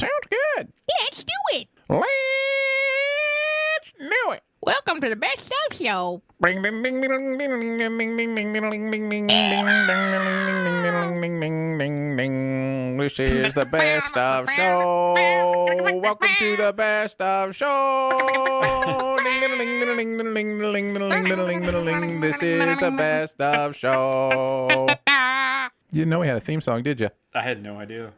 Sounds good. Let's do it. Let's do it. Welcome to the Best Stuff Show. Bing, bing, bing, bing, bing, bing, bing, bing, bing, bing, bing, bing, bing, bing, bing. This is the Best of Show. Welcome to the Best of Show. This is the Best of Show. You didn't know we had a theme song, did you? I had no idea.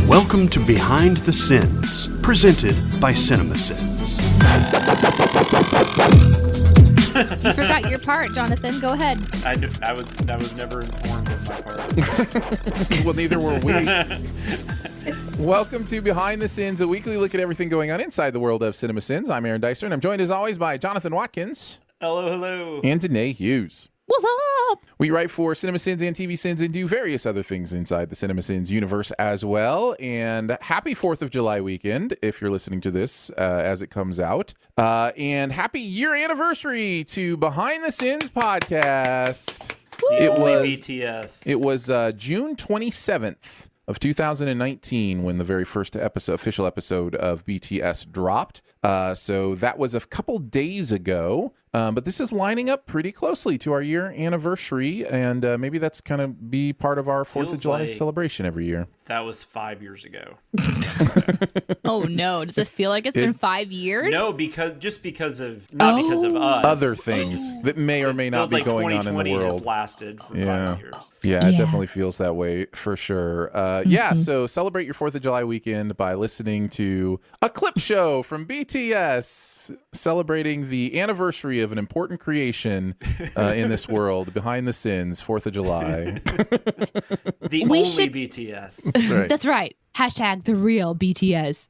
Welcome to Behind the Sins, presented by CinemaSins. You forgot your part, Jonathan. Go ahead. I was never informed of my part. Well, neither were we. Welcome to Behind the Sins, a weekly look at everything going on inside the world of CinemaSins. I'm Aaron Dicer, and I'm joined as always by Jonathan Watkins. Hello. And Danae Hughes. What's up? We write for CinemaSins and TV Sins and do various other things inside the CinemaSins universe as well. And happy 4th of July weekend, if you're listening to this as it comes out. And happy year anniversary to Behind the Sins podcast. BTS. It was June 27th of 2019 when the very first official episode of BTS dropped. So that was a couple days ago. But this is lining up pretty closely to our year anniversary, and maybe that's kind of be part of our 4th of July celebration every year. That was 5 years ago. Oh, no. Does it feel like it's been 5 years? No, not because of us. Other things that may or may not be going on in the world. Has lasted for 5 years. Yeah, it definitely feels that way for sure. Yeah, so celebrate your 4th of July weekend by listening to a clip show from BTS celebrating the anniversary of an important creation in this world, Behind the Sins, 4th of July. BTS. That's right. That's right. Hashtag the real BTS.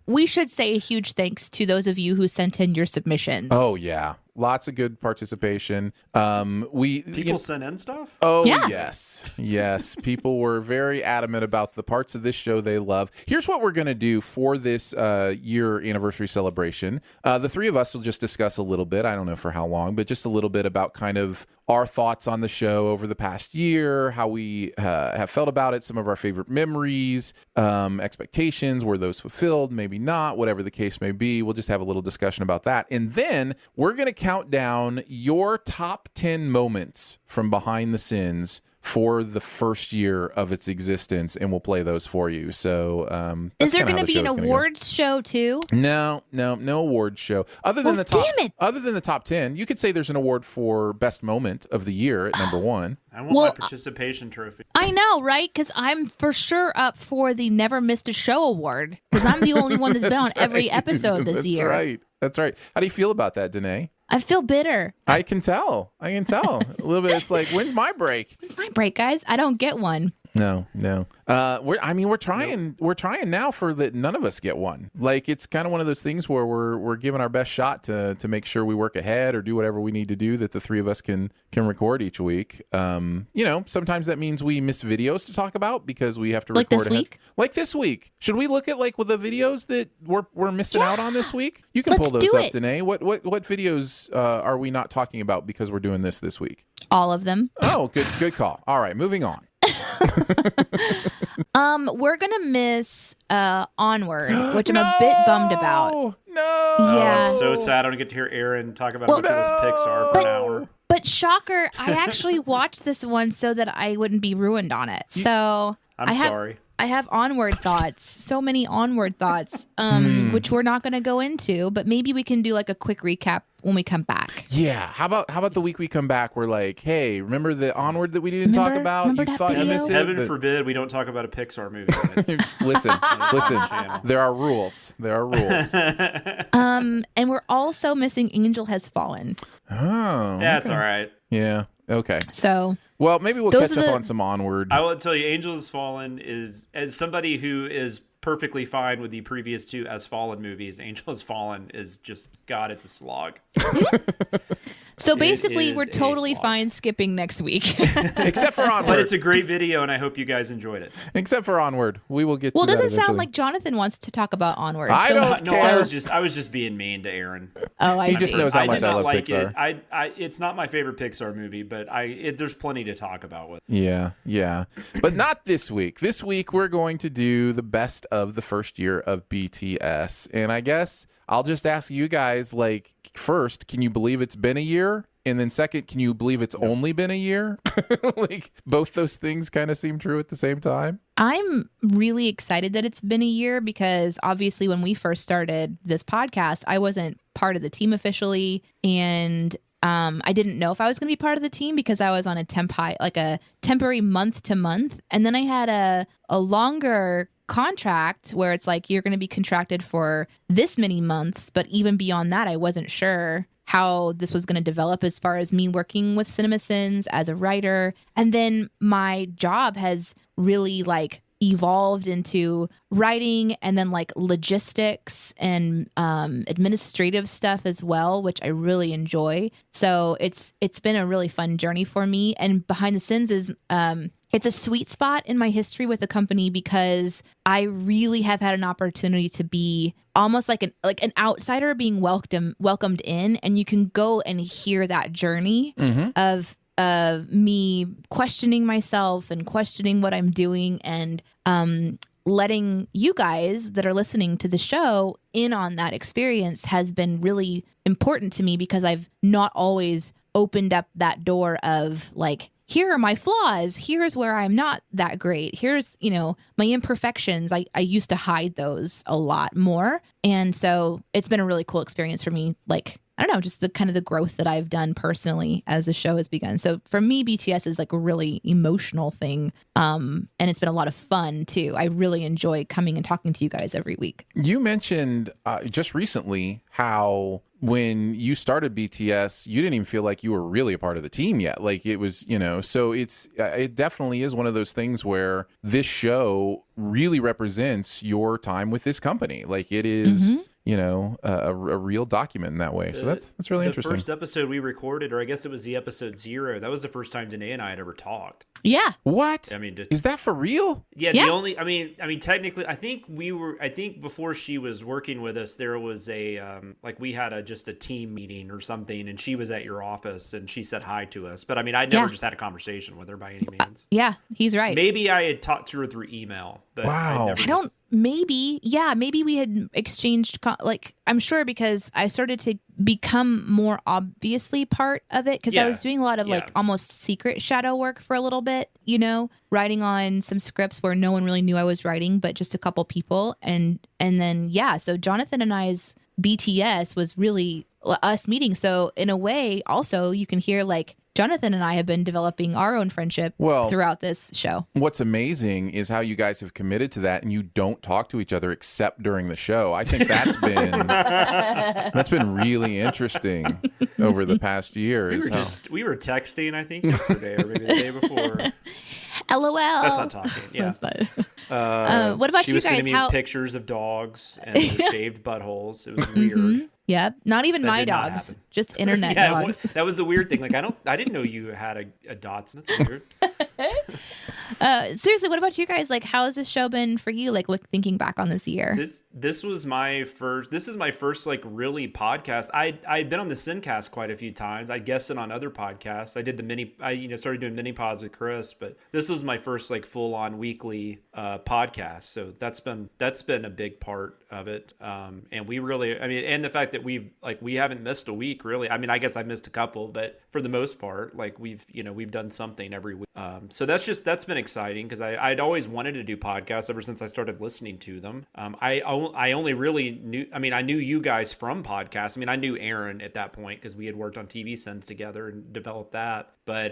We should say a huge thanks to those of you who sent in your submissions. Oh, yeah. Lots of good participation. People sent in stuff? Oh, yeah. Yes. People were very adamant about the parts of this show they love. Here's what we're going to do for this year anniversary celebration. The three of us will just discuss a little bit. I don't know for how long, but just a little bit about kind of our thoughts on the show over the past year, how we have felt about it, some of our favorite memories, expectations, were those fulfilled, maybe not, whatever the case may be. We'll just have a little discussion about that. And then we're going to count down your top 10 moments from Behind the Sins for the first year of its existence, and we'll play those for you. So, is there going to be an awards show too? No awards show. Other than the top 10, you could say there's an award for best moment of the year at number 1. I want my participation trophy. I know, right? Because I'm for sure up for the Never Missed a Show award, because I'm the only one that's been on every episode this year. That's right. How do you feel about that, Danae? I feel bitter. I can tell. A little bit. It's like, when's my break? When's my break, guys? I don't get one. No. We're trying. We're trying now for that. None of us get one. Like, it's kind of one of those things where we're giving our best shot to make sure we work ahead or do whatever we need to do that the three of us can record each week. Sometimes that means we miss videos to talk about because we have to record this week. Like this week. Should we look at with the videos that we're missing out on this week? You can Let's pull those do up, it. Danae. What videos are we not talking about because we're doing this week? All of them. Oh, good call. All right, moving on. We're gonna miss Onward, which I'm a bit bummed about. No. Yeah. I'm so sad I don't get to hear Aaron talk about how much of his picks are for an hour. But shocker, I actually watched this one so that I wouldn't be ruined on it. So I'm sorry. I have Onward thoughts, so many Onward thoughts, which we're not going to go into, but maybe we can do like a quick recap when we come back. Yeah. How about the week we come back? We're like, hey, remember the Onward that we didn't talk about? Remember You that thought you video? missed it. Heaven forbid we don't talk about a Pixar movie. Listen. channel. There are rules. And we're also missing Angel Has Fallen. Oh. That's all right. Yeah. Okay. So, well, maybe we'll catch up on some Onward. I will tell you, Angel Has Fallen is, as somebody who is perfectly fine with the previous two As Fallen movies, Angel Has Fallen is just, God, it's a slog. So basically, is we're a totally slog. fine skipping next week. Except for Onward. But it's a great video, and I hope you guys enjoyed it. Except for Onward. We will get Well, to that doesn't sound eventually. like Jonathan wants to talk about Onward. I don't No, care. I was just being mean to Aaron. Oh, I He see. just knows how much did I not love like Pixar. it. It's not my favorite Pixar movie, but there's plenty to talk about with it. Yeah. But not this week. This week, we're going to do the best of the first year of BTS. And I guess I'll just ask you guys, like, first, can you believe it's been a year? And then second, can you believe it's only been a year? Like, both those things kind of seem true at the same time. I'm really excited that it's been a year because obviously when we first started this podcast, I wasn't part of the team officially. And I didn't know if I was going to be part of the team because I was on a temporary month to month. And then I had a longer contract where it's like you're going to be contracted for this many months. But even beyond that, I wasn't sure how this was going to develop as far as me working with CinemaSins as a writer. And then my job has really like evolved into writing and then like logistics and administrative stuff as well, which I really enjoy. So it's been a really fun journey for me. And Behind the Sins is it's a sweet spot in my history with the company because I really have had an opportunity to be almost like an outsider being welcomed in, and you can go and hear that journey of me questioning myself and questioning what I'm doing and letting you guys that are listening to the show in on that experience has been really important to me because I've not always opened up that door of like, here are my flaws. Here's where I'm not that great. Here's, my imperfections. I used to hide those a lot more. And so it's been a really cool experience for me. Like, I don't know, just the kind of the growth that I've done personally as the show has begun. So for me, BTS is like a really emotional thing. And it's been a lot of fun too. I really enjoy coming and talking to you guys every week. You mentioned just recently how when you started BTS, you didn't even feel like you were really a part of the team yet. Like it was, so it definitely is one of those things where this show really represents your time with this company. Like it is, a real document in that way. So that's really interesting. The first episode we recorded, or I guess it was the episode 0, that was the first time Danae and I had ever talked. Yeah. What? I mean, is that for real? Yeah. Yeah. The only, I mean, technically, I think before she was working with us, there was we had just a team meeting or something, and she was at your office and she said hi to us. But I mean, I never just had a conversation with her by any means. Yeah, he's right. Maybe I had talked to her through email, but Wow. Maybe we had exchanged, I'm sure because I started to become more obviously part of it because I was doing a lot of like almost secret shadow work for a little bit, writing on some scripts where no one really knew I was writing, but just a couple people. And then, so Jonathan and I's BTS was really us meeting. So in a way, also you can hear like Jonathan and I have been developing our own friendship throughout this show. What's amazing is how you guys have committed to that and you don't talk to each other except during the show. I think that's been really interesting over the past year. We were texting, I think, yesterday or maybe the day before. LOL. That's not talking. Yeah. What about she you was guys? sending me pictures of dogs and shaved buttholes. It was weird. Yep. Not even my did not dogs, happen. just internet Yeah, dogs. that was the weird thing. Like I didn't know you had a Dotson. That's weird. Seriously, what about you guys? Like, how has this show been for you? Like, thinking back on this year. This was my first. This is my first like really podcast. I'd been on the Sincast quite a few times. I guested on other podcasts. I did I started doing mini pods with Chris, but this was my first like full on weekly podcast. So that's been a big part of it. And we really, and the fact that we haven't missed a week really. I mean, I guess I missed a couple, but for the most part, like we've done something every week. So that's been exciting because I'd always wanted to do podcasts ever since I started listening to them. I only really knew, I knew you guys from podcasts. I knew Aaron at that point because we had worked on CinemaSins together and developed that. But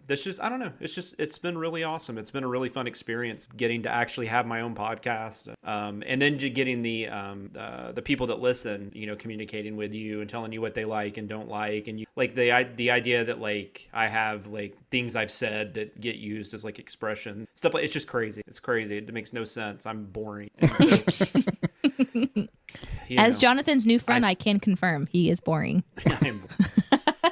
that's just, I don't know. It's been really awesome. It's been a really fun experience getting to actually have my own podcast. And then getting the people that listen, communicating with you and telling you what they like and don't like. And you like the idea that like I have like things I've said that get used as like expression stuff. Like it's just crazy. It's crazy. It makes no sense. I'm boring. As Jonathan's new friend, I can confirm he is boring.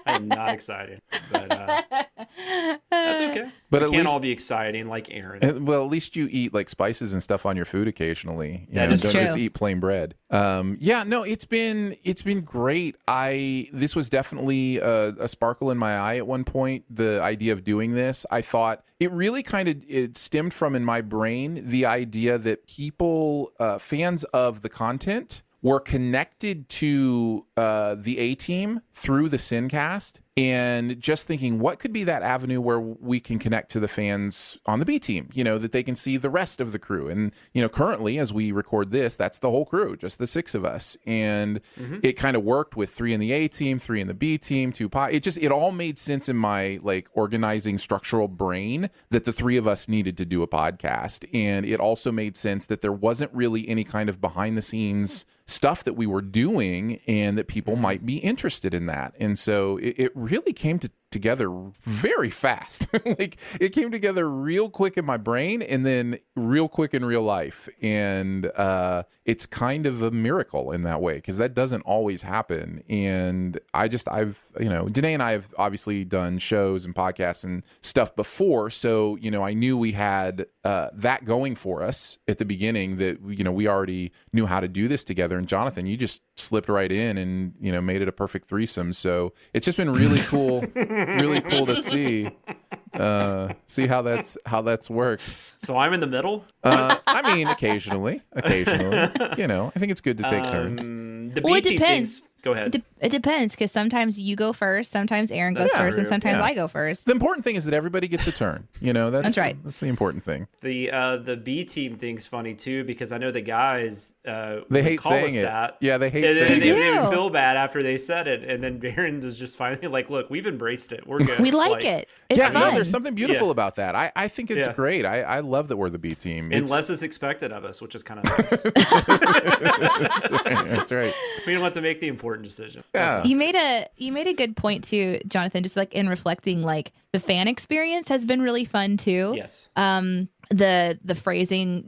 I Not exciting, but that's okay. But We at can't least- all be exciting like Aaron. Well, at least you eat like spices and stuff on your food occasionally. That is don't true. just eat plain bread. Yeah, no, it's been great. This was definitely a sparkle in my eye at one point. The idea of doing this, I thought it really it stemmed from in my brain the idea that people, fans of the content, were connected to the A-Team through the Sincast, and just thinking, what could be that avenue where we can connect to the fans on the B-Team, that they can see the rest of the crew. And, currently, as we record this, that's the whole crew, just the 6 of us. And it kind of worked with 3 in the A-Team, 3 in the B-Team, 2 it all made sense in my organizing structural brain that the 3 of us needed to do a podcast. And it also made sense that there wasn't really any kind of behind the scenes stuff that we were doing and that people might be interested in that. And so it really came together very fast. It came together real quick in my brain and then real quick in real life. And it's kind of a miracle in that way, because that doesn't always happen. And Danae and I have obviously done shows and podcasts and stuff before. So, I knew we had that going for us at the beginning, that, we already knew how to do this together. And Jonathan, you just slipped right in and, made it a perfect threesome. So it's just been really cool. Really cool to see how that's worked. So I'm in the middle. I mean, occasionally, I think it's good to take turns. The Well, it B-Team depends. thinks- Go ahead. It depends, because sometimes you go first, sometimes Aaron goes That's first, and true. sometimes Yeah. I go first. The important thing is that everybody gets a turn. That's right. That's the important thing. The B-Team thing's funny too, because I know the guys They would hate call saying us it. that. Yeah, they hate And saying They it. They do. would feel bad after they said it, and then Aaron was just finally like, "Look, we've embraced it. We're good. We like it. It's Yeah, fun. no, there's something beautiful Yeah. about that. I think it's Yeah. great. I love that we're the B team. Unless it's expected of us, which is kind of nice. That's right. We don't have to make the important decision. Yeah. You made a good point too, Jonathan, just in reflecting, the fan experience has been really fun too. Yes. The phrasing,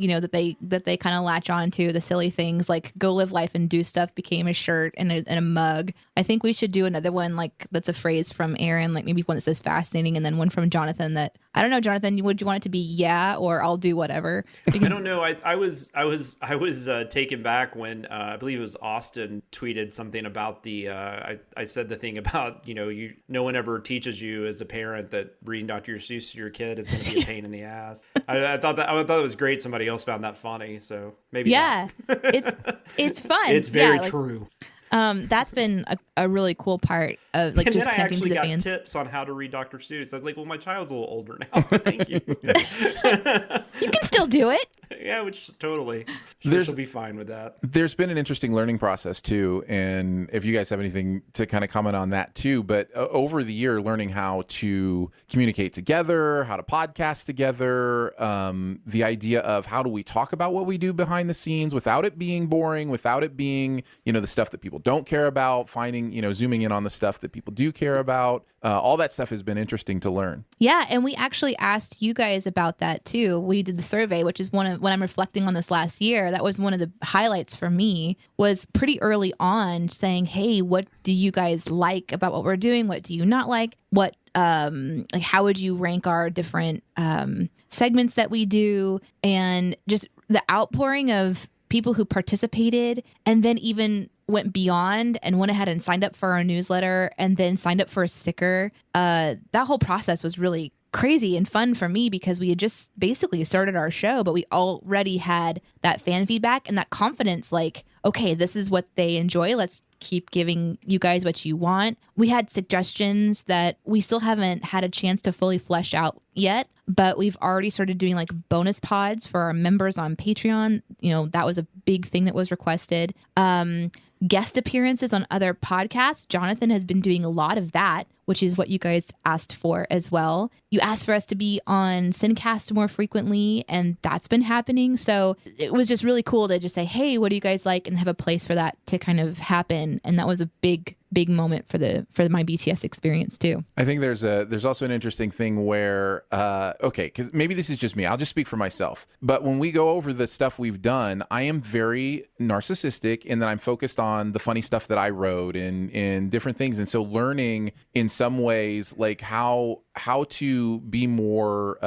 that they kind of latch on to, the silly things like "go live life and do stuff" became a shirt and a mug. I think we should do another one that's a phrase from Aaron, maybe one that says "fascinating," and then one from Jonathan that, I don't know, Jonathan, would you want it to be "yeah" or "I'll do whatever"? I don't know. I was taken back when I believe it was Austin tweeted something about the I said the thing about no one ever teaches you as a parent that reading Dr. Seuss to your kid is going to be a pain in the ass. I thought it was great. Somebody else found that funny, so maybe Yeah, not. it's fun. It's very Yeah, true. That's been a really cool part of And just then I connecting to actually the got fans. tips on how to read Dr. Seuss. I was like, well, my child's a little older now. Thank you. You can still do it. Yeah, which totally. Sure, There's- she'll be fine with that. There's been an interesting learning process too, and if you guys have anything to kind of comment on that too, but over the year, learning how to communicate together, how to podcast together, the idea of how do we talk about what we do behind the scenes without it being boring, without it being the stuff that people don't care about, finding zooming in on the stuff that people do care about. All that stuff has been interesting to learn. Yeah, and we actually asked you guys about that too. We did the survey, which is when I'm reflecting on this last year, that was one of the highlights for me, was pretty early on saying, hey, what do you guys like about what we're doing? What do you not like? What how would you rank our different segments that we do? And just the outpouring of people who participated and then even went beyond and went ahead and signed up for our newsletter and then signed up for a sticker. That whole process was really crazy and fun for me because we had just basically started our show, but we already had that fan feedback and that confidence, okay, this is what they enjoy. Let's keep giving you guys what you want. We had suggestions that we still haven't had a chance to fully flesh out yet, but we've already started doing bonus pods for our members on Patreon. That was a big thing that was requested. Guest appearances on other podcasts. Jonathan has been doing a lot of that, which is what you guys asked for as well. You asked for us to be on Sincast more frequently, and that's been happening. So it was just really cool to just say, hey, what do you guys like? And have a place for that to kind of happen. and that was a big moment for my BTS experience too. I think there's also an interesting thing where because maybe this is just me. I'll just speak for myself. But when we go over the stuff we've done, I am very narcissistic in that I'm focused on the funny stuff that I wrote and different things. And so learning in some ways like how to be more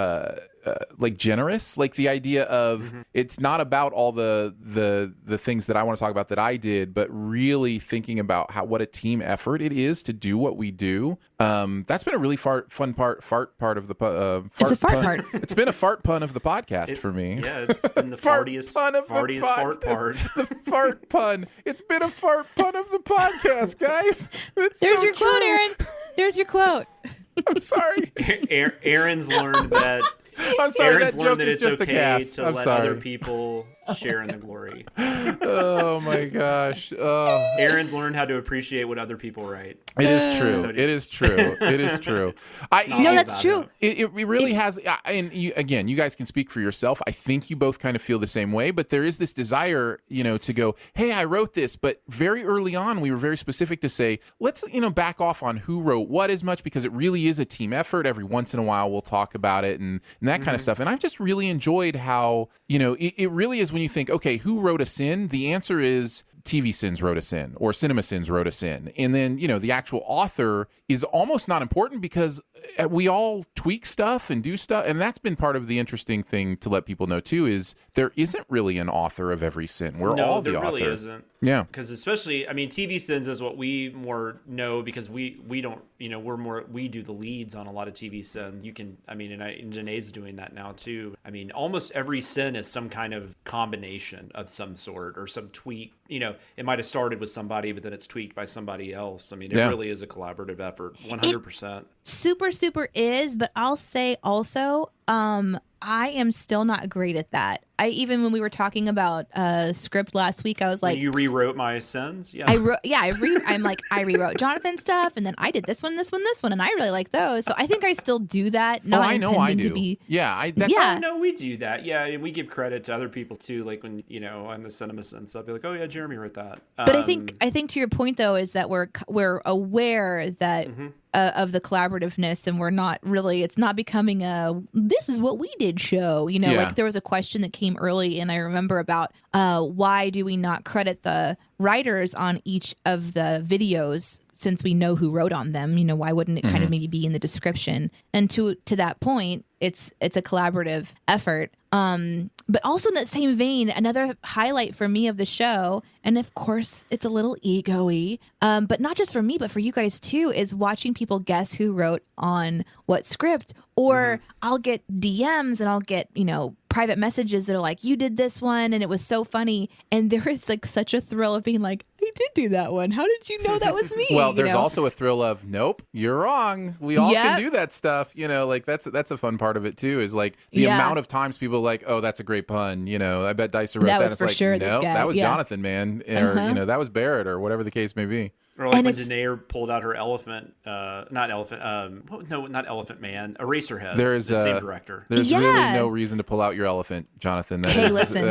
like generous, like the idea of it's not about all the things that I want to talk about that I did, but really thinking about what a team effort it is to do what we do. That's been a really fun part of the It's a fart part. It's been a fart pun of the podcast for me. Yeah, it's been the fartiest fart part. The fart pun. It's been a fart pun of the podcast, guys. There's so your quote, true. Aaron. There's your quote. I'm sorry. Aaron's learned that. I'm sorry. Aaron's That learned joke that is it's just okay a gas. to I'm let sorry. other people share in the glory. Oh my gosh. Oh. Aaron's learned how to appreciate what other people write. It is true. It is true. It is true. No, that's true. It really has. And again, you guys can speak for yourself. I think you both kind of feel the same way, but there is this desire, to go, hey, I wrote this. But very early on, we were very specific to say, let's, back off on who wrote what as much, because it really is a team effort. Every once in a while, we'll talk about it and that kind of stuff. And I've just really enjoyed how, it really is when you think, okay, who wrote a sin? The answer is CinemaSins wrote a sin or CinemaSins wrote a sin. And then, the actual author is almost not important because we all tweak stuff and do stuff. And that's been part of the interesting thing to let people know too, is there isn't really an author of every sin. We're all the author. No, there really isn't. Yeah. Because especially, TV Sins is what we more know because we don't, we do the leads on a lot of TV Sins. You can, and Janae's doing that now too. Almost every sin is some kind of combination of some sort or some tweak. It might have started with somebody, but then it's tweaked by somebody else. It really is a collaborative effort, 100%. Super is, but I'll say also, I am still not great at that. Even when we were talking about script last week, I was like, when you rewrote my sins. Yeah, I rewrote Jonathan's stuff, and then I did this one, and I really like those. So I think I still do that. Not I know I do. To be, No, we do that. Yeah, we give credit to other people too. Like when on the CinemaSins stuff, be like, oh yeah, Jeremy wrote that. But I think to your point though is that we're aware that. Of the collaborativeness, and we're not really, it's not becoming a this is what we did show, like there was a question that came early, and I remember about why do we not credit the writers on each of the videos since we know who wrote on them. Why wouldn't it kind of maybe be in the description? And to that point, it's a collaborative effort. But also in that same vein, another highlight for me of the show, and of course it's a little ego-y, but not just for me, but for you guys too, is watching people guess who wrote on what script. Or I'll get DMs and I'll get, private messages that are like, you did this one and it was so funny. And there is like such a thrill of being like, I did do that one. How did you know that was me? Well, there's also a thrill of, nope, you're wrong. We all can do that stuff. Like that's a fun part of it too, is like the amount of times people are like, oh, that's a great pun. I bet Dicer wrote that. Was it's for like, sure no, this guy. that was Jonathan, man. Or, that was Barrett or whatever the case may be. Or like when Danae pulled out her elephant, not elephant man, Eraserhead. There's the same director. There's really no reason to pull out your elephant, Jonathan. That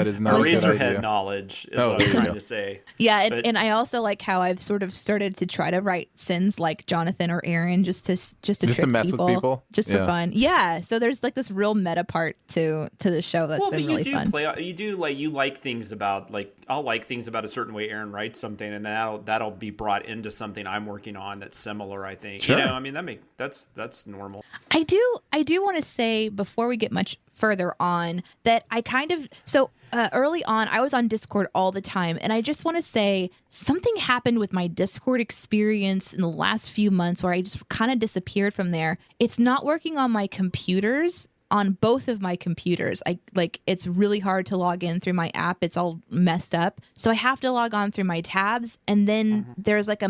is not a good idea. Eraserhead knowledge is what I'm trying to say. Yeah, and I also like how I've sort of started to try to write sins like Jonathan or Aaron just to mess with people, just for fun. Yeah, so there's like this real meta part to the show that's been really fun. You like things about I'll like things about a certain way Aaron writes something, and that'll be brought into something I'm working on that's similar. I think sure. That's normal. I do want to say before we get much further on that I kind of early on, I was on Discord all the time, and I just want to say something happened with my Discord experience in the last few months where I just kind of disappeared from there. It's not working on my computers. On both of my computers, it's really hard to log in through my app. It's all messed up. So I have to log on through my tabs. And then there's like a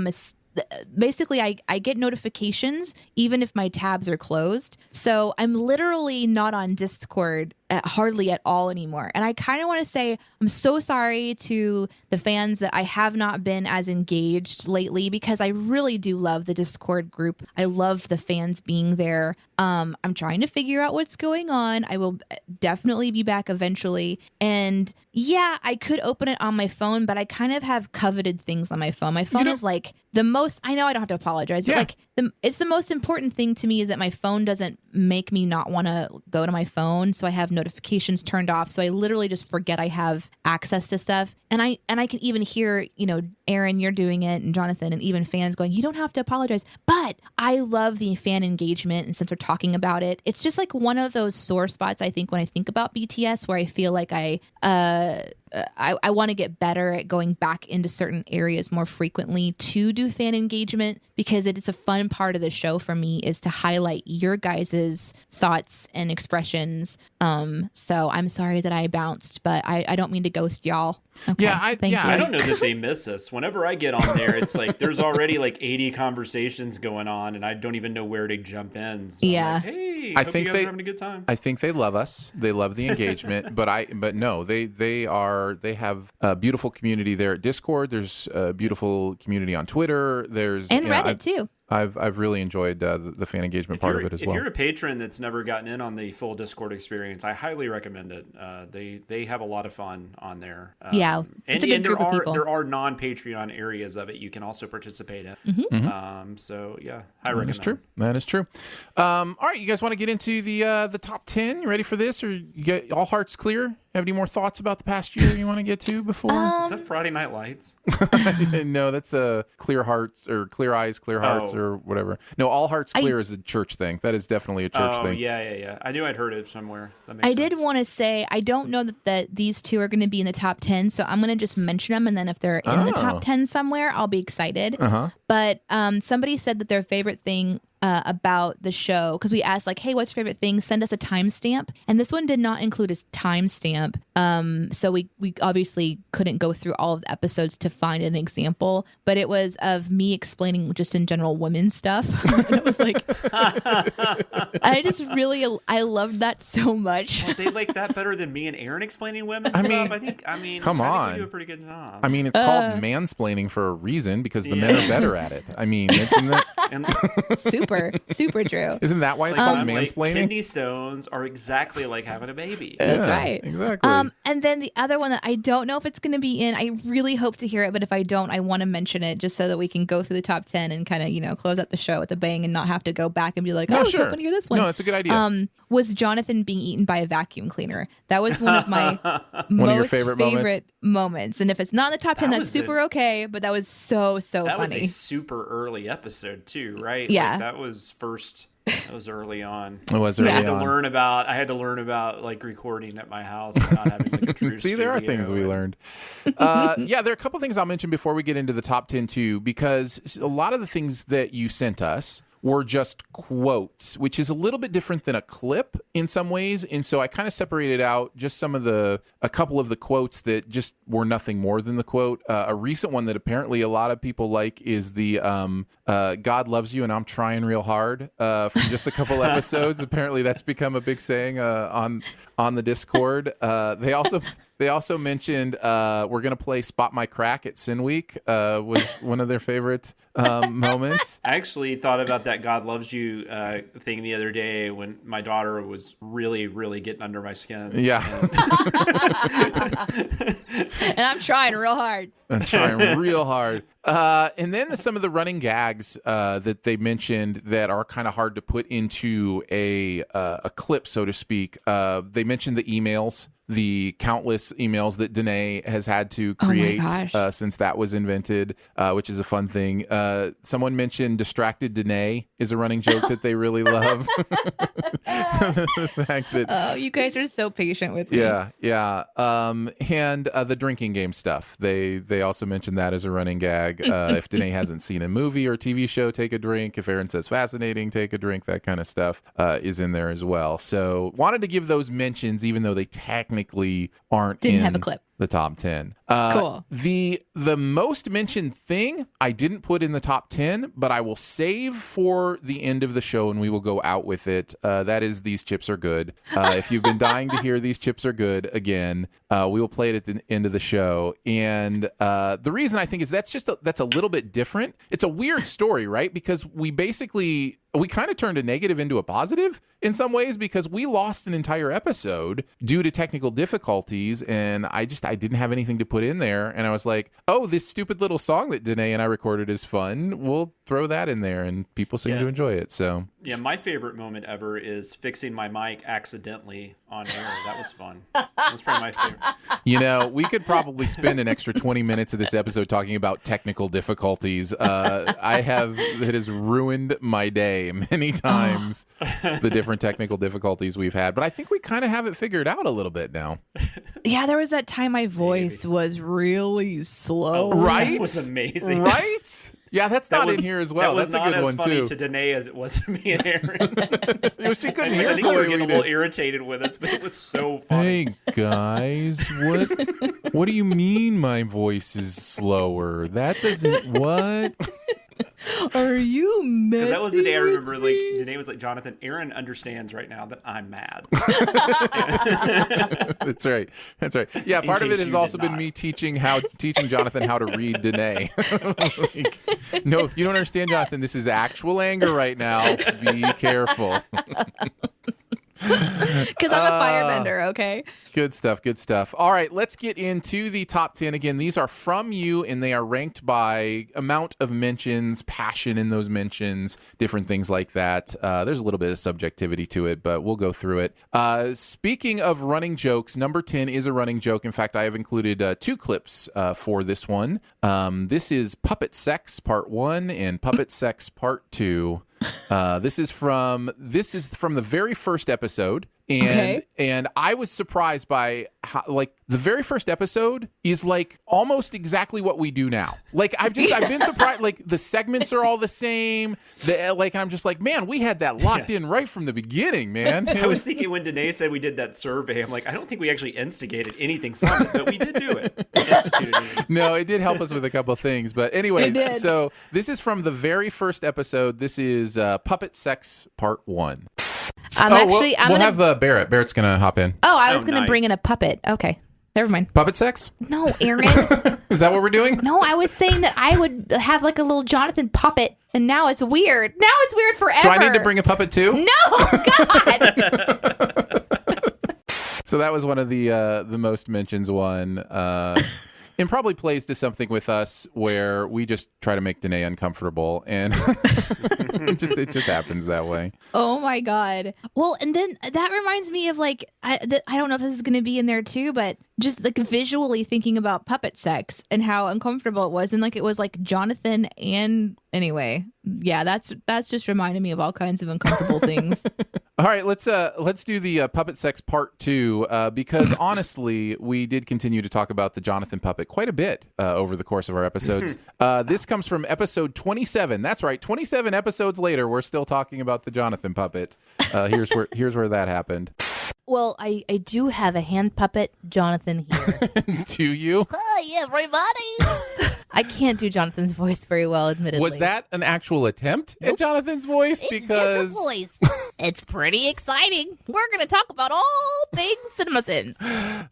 basically I get notifications even if my tabs are closed. So I'm literally not on Discord hardly at all anymore. And I kind of want to say I'm so sorry to the fans that I have not been as engaged lately, because I really do love the Discord group. I love the fans being there. I'm trying to figure out what's going on. I will definitely be back eventually. And yeah, I could open it on my phone, but I kind of have coveted things on my phone. My phone is like the most, I know I don't have to apologize, but like it's the most important thing to me is that my phone doesn't make me not want to go to my phone. So I have notifications turned off. So I literally just forget I have access to stuff. And I can even hear, Aaron, you're doing it, and Jonathan, and even fans going, you don't have to apologize. But I love the fan engagement. And since we're talking about it, it's just like one of those sore spots, I think, when I think about BTS, where I feel like I want to get better at going back into certain areas more frequently to do fan engagement, because it's a fun part of the show for me is to highlight your guys' thoughts and expressions. So I'm sorry that I bounced, but I don't mean to ghost y'all. Okay, thank you. I don't know that they miss us. Whenever I get on there, it's like there's already like 80 conversations going on, and I don't even know where to jump in. So I'm like, hey, I think you guys are having a good time. I think they love us. They love the engagement, but no, they have a beautiful community there at Discord. There's a beautiful community on Twitter. There's Reddit too. I've really enjoyed the fan engagement part of it as well. If you're a patron that's never gotten in on the full Discord experience, I highly recommend it. They have a lot of fun on there. It's a good group of people. There are non-Patreon areas of it you can also participate in. So yeah, I recommend. That is true. All right, you guys want to get into the top 10? You ready for this, or you get all hearts clear? Have any more thoughts about the past year you want to get to before? Is that Friday Night Lights? No, that's Clear Hearts or Clear Eyes, Clear Hearts or whatever. No, All Hearts Clear is a church thing. That is definitely a church thing. Yeah. I knew I'd heard it somewhere. I did want to say, I don't know that these two are going to be in the top 10, so I'm going to just mention them, and then if they're in the top 10 somewhere, I'll be excited. But somebody said that their favorite thing about the show, because we asked like, hey, what's your favorite thing? Send us a timestamp. And this one did not include a timestamp. So we obviously couldn't go through all of the episodes to find an example, but it was of me explaining just in general women's stuff. And it was like, I loved that so much. Well, they like that better than me and Aaron explaining women's stuff. I mean, come on. I think we do a pretty good job. I mean, it's called mansplaining for a reason, because the men are better at it. I mean, isn't that super true? Isn't that why it's called mansplaining? Like, kidney stones are exactly like having a baby. That's right. Exactly. And then the other one that I don't know if it's going to be in, I really hope to hear it, but if I don't, I want to mention it just so that we can go through the top 10 and kind of, close out the show with a bang and not have to go back and be like, I was hoping to hear this one. No, it's a good idea. Was Jonathan being eaten by a vacuum cleaner. That was one of my one of your favorite moments. And if it's not in the top 10, that's super okay, but that was so funny. That was a super early episode too, right? Yeah. Like, that was early on. It was early on. I had to learn about like recording at my house and not having like a true See, there are things we learned. There are a couple things I'll mention before we get into the top 10 too, because a lot of the things that you sent us were just quotes, which is a little bit different than a clip in some ways. And so I kind of separated out just a couple of the quotes that just were nothing more than the quote. A recent one that apparently a lot of people like is the God loves you and I'm trying real hard from just a couple episodes. Apparently that's become a big saying on the Discord. They also mentioned we're going to play Spot My Crack at Sin Week was one of their favorite moments. I actually thought about that God loves you thing the other day when my daughter was really, really getting under my skin. Yeah. And I'm trying real hard. And then some of the running gags that they mentioned that are kind of hard to put into a clip, so to speak. They mentioned the emails. The countless emails that Danae has had to create since that was invented, which is a fun thing. Someone mentioned distracted Danae is a running joke that they really love. The fact that, you guys are so patient with me. Yeah. And the drinking game stuff. They also mentioned that as a running gag. If Danae hasn't seen a movie or TV show, take a drink. If Aaron says fascinating, take a drink. That kind of stuff is in there as well. So wanted to give those mentions, even though they technically didn't have a clip. the top 10. Cool. The most mentioned thing I didn't put in the top 10, but I will save for the end of the show and we will go out with it. That is These Chips Are Good. If you've been dying to hear These Chips Are Good again, we will play it at the end of the show. And the reason I think is that's a little bit different. It's a weird story, right? Because we kind of turned a negative into a positive in some ways because we lost an entire episode due to technical difficulties, and I didn't have anything to put in there, and I was like, oh, this stupid little song that Danae and I recorded is fun. We'll throw that in there, and people seem to enjoy it. So yeah, my favorite moment ever is fixing my mic accidentally on air. That was fun. That was probably my favorite. You know, we could probably spend an extra 20 minutes of this episode talking about technical difficulties. It has ruined my day many times, the different technical difficulties we've had. But I think we kind of have it figured out a little bit now. Yeah, there was that time my voice was really slow. Right? That was amazing. Right? Yeah, that's not in here as well. That was That's a good one, not as funny too. to Danae as it was to me and Aaron. She couldn't hear I think the you way were getting we a little did. irritated with us, but it was so funny. Hey, guys, what do you mean my voice is slower? That doesn't, what? Are you messing That was the day I remember, with like, me? Danae was like, Jonathan, Aaron understands right now that I'm mad. That's right. That's right. Yeah, part of case it has you also did been not. me teaching Jonathan how to read Danae. Like, no, you don't understand, Jonathan. This is actual anger right now. Be careful. Because I'm a firebender, okay? Good stuff. Good stuff. All right, let's get into the top 10. Again, these are from you, and they are ranked by amount of mentions, passion in those mentions, different things like that. There's a little bit of subjectivity to it, but we'll go through it. Speaking of running jokes, number 10 is a running joke. In fact, I have included 2 clips for this one. This is Puppet Sex Part 1 and Puppet Sex Part 2. This is from the very first episode, and I was surprised by how, like, the very first episode is like almost exactly what we do now. Like I've been surprised. Like the segments are all the same. I'm just like, man, we had that locked in right from the beginning, man. I was thinking when Danae said we did that survey, I'm like, I don't think we actually instigated anything from it, but we did do it. Instituted it. No, it did help us with a couple of things. But anyways, so this is from the very first episode. This is Puppet Sex Part 1. We'll have Barrett. Barrett's going to hop in. Oh, I was Oh, going to nice. bring in a puppet. Okay. Never mind. Puppet sex? No, Aaron. Is that what we're doing? No, I was saying that I would have like a little Jonathan puppet, and now it's weird. Now it's weird forever. Do I need to bring a puppet too? No, God. So that was one of the most mentions one. And probably plays to something with us where we just try to make Danae uncomfortable, and it just happens that way. Oh my God. Well, and then that reminds me of like, I don't know if this is going to be in there too, but just like visually thinking about puppet sex and how uncomfortable it was. And like, it was like Jonathan and anyway, yeah, that's just reminded me of all kinds of uncomfortable things. All right, let's do the puppet sex part 2 because honestly, we did continue to talk about the Jonathan puppet quite a bit over the course of our episodes. This comes from episode 27. That's right, 27 episodes later, we're still talking about the Jonathan puppet. Here's where that happened. Well, I do have a hand puppet, Jonathan, here. Do you? Hi, everybody. I can't do Jonathan's voice very well, admittedly. Was that an actual attempt at Jonathan's voice? It's Because just a voice. It's pretty exciting. We're going to talk about all things CinemaSins.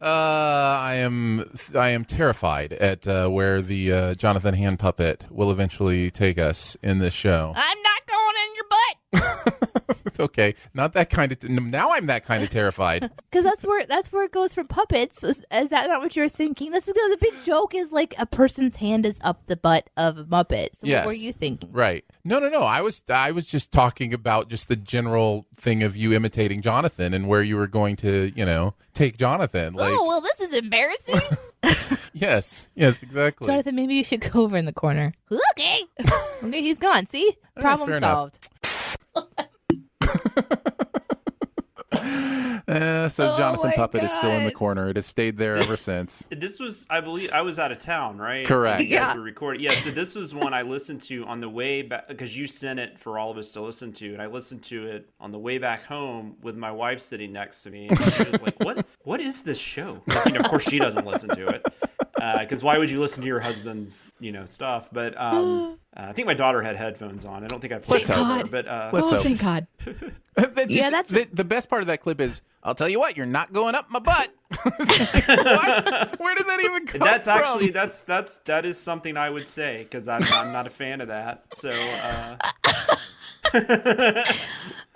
I am terrified at where the Jonathan hand puppet will eventually take us in this show. I'm not going in your butt. Okay, not that kind of. Now I'm that kind of terrified. Because that's where it goes for puppets. Is that not what you're thinking? That's the big joke is like a person's hand is up the butt of a Muppet. So Yes. what were you thinking? Right? No. I was just talking about just the general thing of you imitating Jonathan and where you were going to, take Jonathan. Like, Oh, well, this is embarrassing. yes, exactly. Jonathan, maybe you should go over in the corner. Okay. Okay, he's gone. See? Problem fair enough. solved. So Jonathan my Puppet is still in the God. corner. It has stayed there ever since. This was, I believe, I was out of town, right? Correct. You guys were recording. Yeah, so this was one I listened to on the way back, because you sent it for all of us to listen to, and I listened to it on the way back home with my wife sitting next to me, and she was like, what is this show? Of course, she doesn't listen to it, because why would you listen to your husband's, stuff? But I think my daughter had headphones on. I don't think I played Let's it for hope. her, but Let's hope. Thank God. That's the best part of that clip is, I'll tell you what, you're not going up my butt. It's like, what? Where did that even come that's from? actually that is something I would say, because I'm not a fan of that. So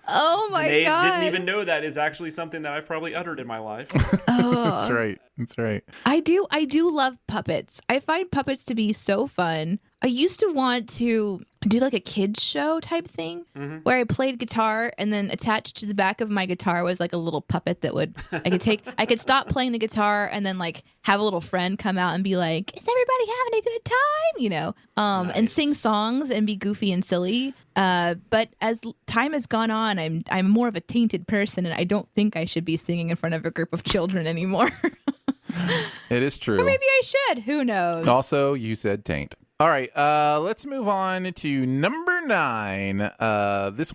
Oh my they God. didn't even know that is actually something that I've probably uttered in my life. That's right. That's right. I do love puppets. I find puppets to be so fun. I used to want to do like a kids show type thing where I played guitar, and then attached to the back of my guitar was like a little puppet that I could stop playing the guitar and then like have a little friend come out and be like, "Is everybody having a good time?" And sing songs and be goofy and silly. But as time has gone on, I'm more of a tainted person, and I don't think I should be singing in front of a group of children anymore. It is true. Or maybe I should. Who knows? Also, you said taint. All right, let's move on to number 9. This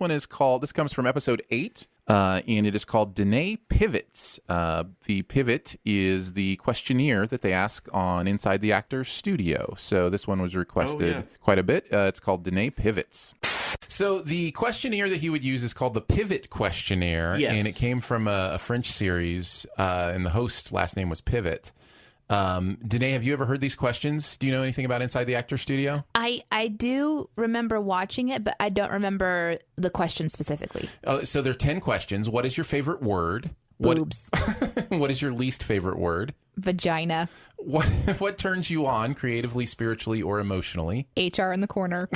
comes from episode 8, and it is called Danae Pivots. The pivot is the questionnaire that they ask on Inside the Actor's Studio. So this one was requested quite a bit. It's called Danae Pivots. So the questionnaire that he would use is called the Pivot Questionnaire, and it came from a French series, and the host's last name was Pivot. Danae, have you ever heard these questions? Do you know anything about Inside the Actor's Studio? I do remember watching it, but I don't remember the question specifically. So there are 10 questions. What is your favorite word? Boobs. What is your least favorite word? Vagina. What turns you on creatively, spiritually, or emotionally? HR in the corner.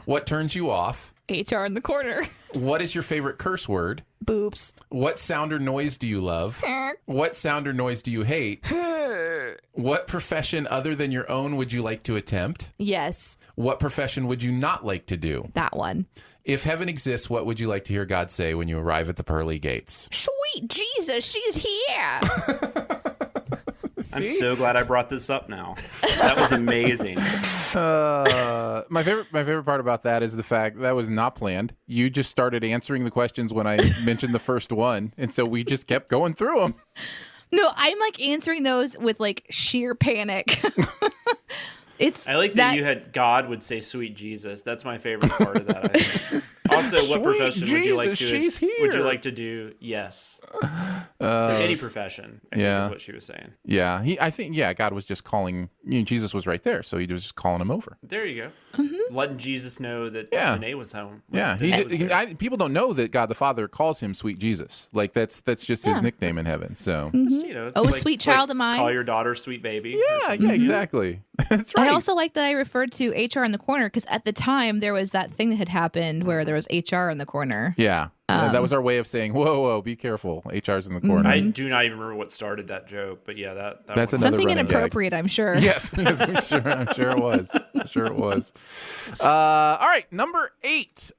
What turns you off? HR in the corner. What is your favorite curse word? Boobs. What sound or noise do you love? What sound or noise do you hate? What profession other than your own would you like to attempt? Yes. What profession would you not like to do? That one. If heaven exists, what would you like to hear God say when you arrive at the pearly gates? Sweet Jesus, she's here. I'm so glad I brought this up now. That was amazing. My favorite part about that is the fact that was not planned. You just started answering the questions when I mentioned the first one, and so we just kept going through them. No, I'm like answering those with like sheer panic. I like that you had God would say "Sweet Jesus." That's my favorite part of that. I think. Also, what profession would you like to? She's here. Would you like to do? Yes. So any profession. I think is what she was saying. Yeah, I think God was just calling. Jesus was right there, so he was just calling him over. There you go. Letting Jesus know that Danae was home. People don't know that God the Father calls him Sweet Jesus. Like that's just his nickname in heaven. So Sweet child of mine. Call your daughter sweet baby. Yeah, exactly. That's right. I also like that I referred to HR in the corner because at the time there was that thing that had happened where there was HR in the corner. Yeah. That was our way of saying, whoa, be careful. HR's in the corner. I do not even remember what started that joke, but yeah, that's another something running inappropriate, gag. I'm sure. Yes, I'm sure it was. All right, number 8.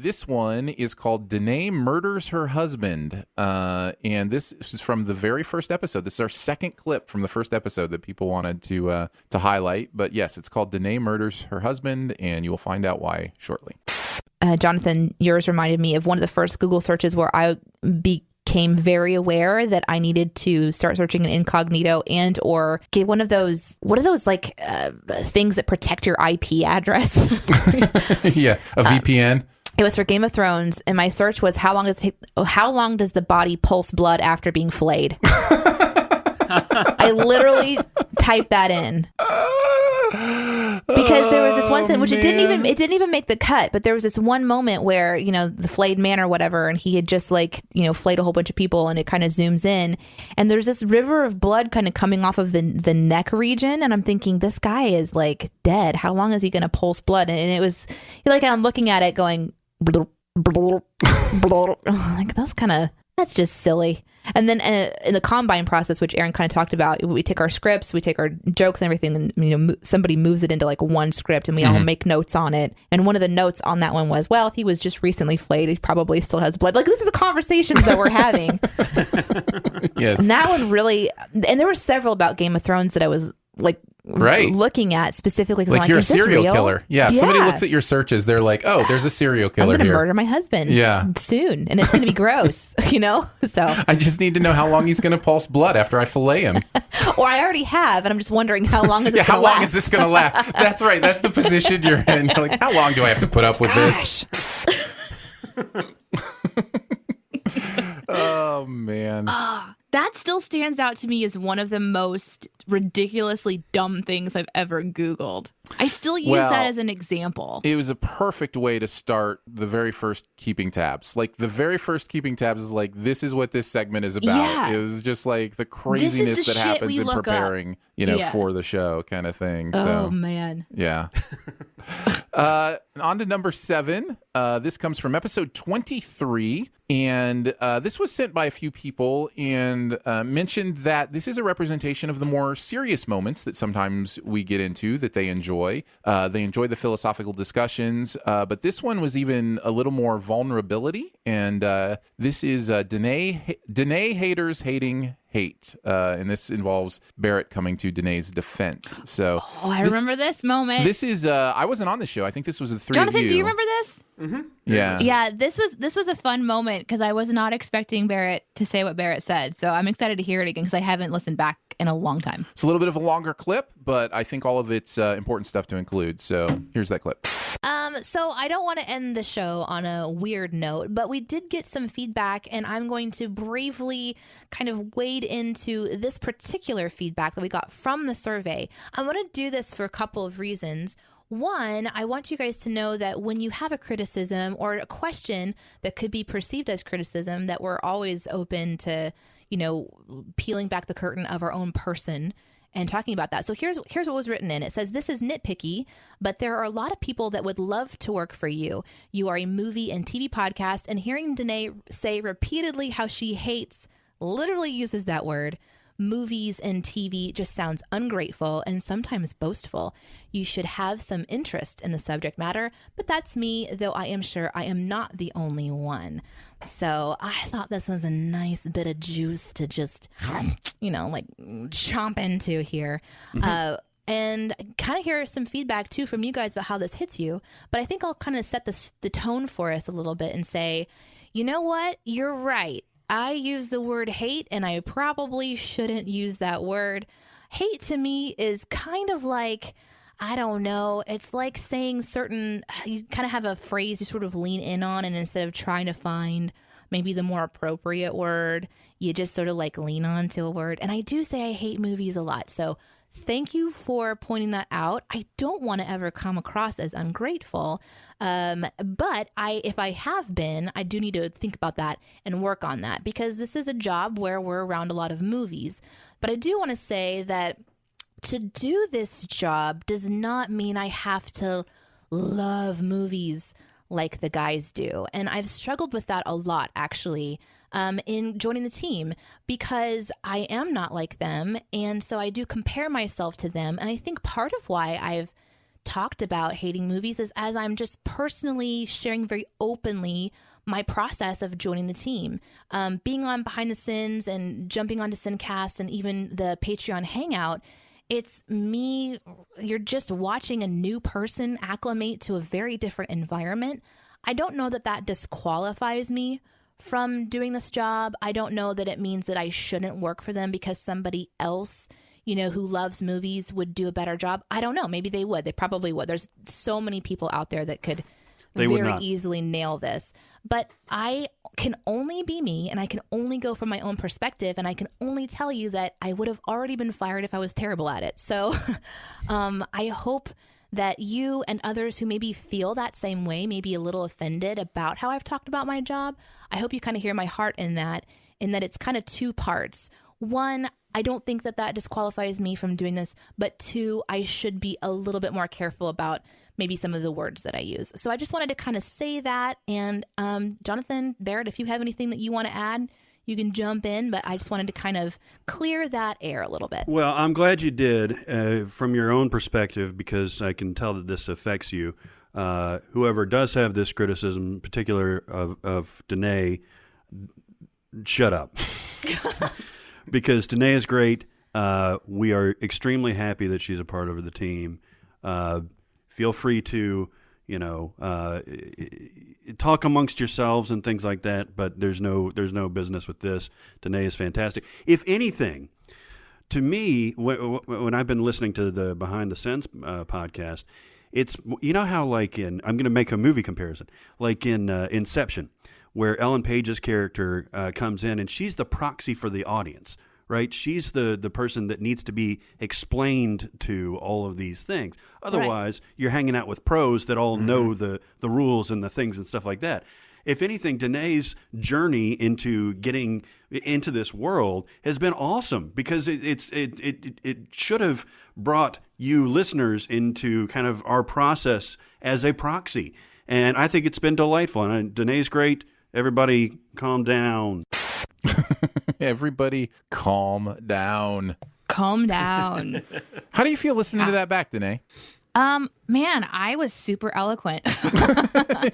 This one is called Danae Murders Her Husband. And this is from the very first episode. This is our second clip from the first episode that people wanted to highlight. But yes, it's called Danae Murders Her Husband, and you will find out why shortly. Jonathan, yours reminded me of one of the first Google searches where I became very aware that I needed to start searching in incognito and or get one of those, what are those like things that protect your IP address? Yeah, a VPN. It was for Game of Thrones, and my search was how long does the body pulse blood after being flayed? I literally typed that in. Because there was this one scene, which it didn't even make the cut, but there was this one moment where, the flayed man or whatever, and he had just flayed a whole bunch of people, and it kind of zooms in, and there's this river of blood kind of coming off of the neck region, and I'm thinking, this guy is like dead. How long is he going to pulse blood? And it was like, I'm looking at it going, like, that's kind of That's just silly. And then in the combine process, which Aaron kind of talked about, we take our scripts, we take our jokes and everything, and somebody moves it into like one script, and we all make notes on it. And one of the notes on that one was, well, if he was just recently flayed, he probably still has blood. Like, this is the conversations that we're having. Yes. And that one really, and there were several about Game of Thrones that I was like looking at specifically. Like, you're a serial killer. Yeah. If somebody looks at your searches, they're like, oh, there's a serial killer I'm going to here. murder my husband soon, and it's going to be gross, So I just need to know how long he's going to pulse blood after I fillet him. Or I already have, and I'm just wondering how long is it how long is this going to last? That's right. That's the position you're in. You're like, how long do I have to put up with this? Oh, man. That still stands out to me as one of the most ridiculously dumb things I've ever Googled. I still use that as an example. It was a perfect way to start the very first Keeping Tabs. Like, the very first Keeping Tabs is like, this is what this segment is about. Yeah. It was just like the craziness that happens in preparing, for the show kind of thing. So, oh, man. Yeah. On to number 7. This comes from episode 23. And this was sent by a few people and mentioned that this is a representation of the more serious moments that sometimes we get into that they enjoy. They enjoy the philosophical discussions, but this one was even a little more vulnerability. And this is Danae haters hating hate. And this involves Barrett coming to Danae's defense. So I remember this moment. This is I wasn't on the show. I think this was the three Jonathan, of you. do you remember this? Mm-hmm. Yeah. This was a fun moment because I was not expecting Barrett to say what Barrett said. So I'm excited to hear it again because I haven't listened back in a long time. It's a little bit of a longer clip, but I think all of it's important stuff to include. So here's that clip. So I don't want to end the show on a weird note, but we did get some feedback, and I'm going to bravely kind of wade into this particular feedback that we got from the survey. I want to do this for a couple of reasons. One, I want you guys to know that when you have a criticism or a question that could be perceived as criticism, that we're always open to, peeling back the curtain of our own person and talking about that. So here's what was written in. It says, this is nitpicky, but there are a lot of people that would love to work for you. You are a movie and TV podcast, and hearing Danae say repeatedly how she hates, literally uses that word, movies and TV just sounds ungrateful and sometimes boastful. You should have some interest in the subject matter, but that's me, though I am sure I am not the only one. So I thought this was a nice bit of juice to just, chomp into here. And kind of hear some feedback, too, from you guys about how this hits you. But I think I'll kind of set the tone for us a little bit and say, you know what? You're right. I use the word hate, and I probably shouldn't use that word. Hate to me is kind of like, I don't know, it's like saying you kind of have a phrase you sort of lean in on, and instead of trying to find maybe the more appropriate word, you just sort of like lean on to a word. And I do say I hate movies a lot, so thank you for pointing that out. I don't want to ever come across as ungrateful, but if I have been, I do need to think about that and work on that, because this is a job where we're around a lot of movies. But I do want to say that to do this job does not mean I have to love movies like the guys do. And I've struggled with that a lot, actually, in joining the team, because I am not like them. And so I do compare myself to them. And I think part of why I've talked about hating movies is as I'm just personally sharing very openly my process of joining the team, being on Behind the Sins and jumping onto Sincast and even the Patreon Hangout. It's me. You're just watching a new person acclimate to a very different environment. I don't know that disqualifies me from doing this job. I don't know that it means that I shouldn't work for them because somebody else, who loves movies would do a better job. I don't know. Maybe they would. They probably would. There's so many people out there that could very easily nail this. But I can only be me, and I can only go from my own perspective, and I can only tell you that I would have already been fired if I was terrible at it. So I hope that you and others who maybe feel that same way, maybe a little offended about how I've talked about my job, I hope you kind of hear my heart in that it's kind of two parts. One, I don't think that disqualifies me from doing this, but two, I should be a little bit more careful about maybe some of the words that I use. So I just wanted to kind of say that. And Jonathan, Barrett, if you have anything that you want to add, you can jump in, but I just wanted to kind of clear that air a little bit. Well, I'm glad you did from your own perspective, because I can tell that this affects you. Whoever does have this criticism, in particular of Danae, shut up. Because Danae is great. We are extremely happy that she's a part of the team. Feel free to, talk amongst yourselves and things like that, but there's no business with this. Danae is fantastic. If anything, to me, when I've been listening to the Behind the Scenes podcast, it's, how like I'm going to make a movie comparison, like in Inception, where Ellen Page's character comes in and she's the proxy for the audience, right? She's the person that needs to be explained to all of these things. Otherwise, you're hanging out with pros that all know the rules and the things and stuff like that. If anything, Danae's journey into getting into this world has been awesome, because it should have brought you listeners into kind of our process as a proxy. And I think it's been delightful. And Danae's great. Everybody calm down. Everybody calm down. Calm down. How do you feel listening to that back, Danae? Man, I was super eloquent.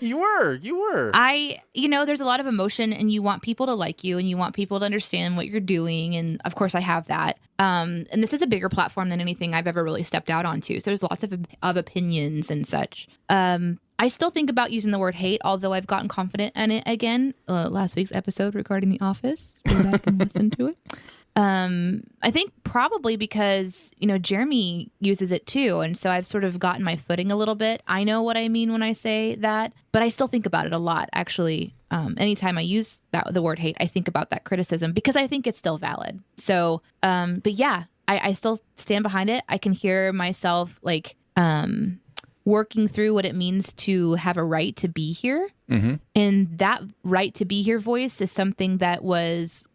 You were. There's a lot of emotion, and you want people to like you, and you want people to understand what you're doing. And of course I have that. And this is a bigger platform than anything I've ever really stepped out onto. So there's lots of opinions and such. I still think about using the word hate, although I've gotten confident in it again. Last week's episode regarding The Office, go back and listen to it. I think probably because, Jeremy uses it too. And so I've sort of gotten my footing a little bit. I know what I mean when I say that, but I still think about it a lot, actually. Anytime I use the word hate, I think about that criticism because I think it's still valid. So, but yeah, I still stand behind it. I can hear myself working through what it means to have a right to be here. Mm-hmm. And that right to be here voice is something that was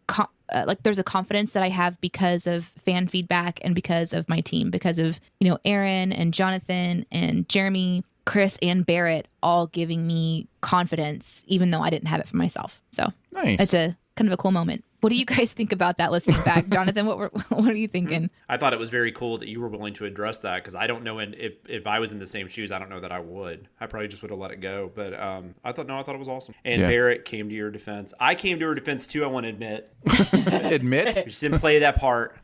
there's a confidence that I have because of fan feedback and because of my team, because of, Aaron and Jonathan and Jeremy, Chris and Barrett all giving me confidence, even though I didn't have it for myself. So nice. It's a kind of a cool moment. What do you guys think about that listening back? Jonathan, what are you thinking? I thought it was very cool that you were willing to address that, because I don't know if I was in the same shoes, I don't know that I would. I probably just would have let it go. But I thought it was awesome. And Barrett came to your defense. I came to her defense too, I want to admit. Admit? You just didn't play that part.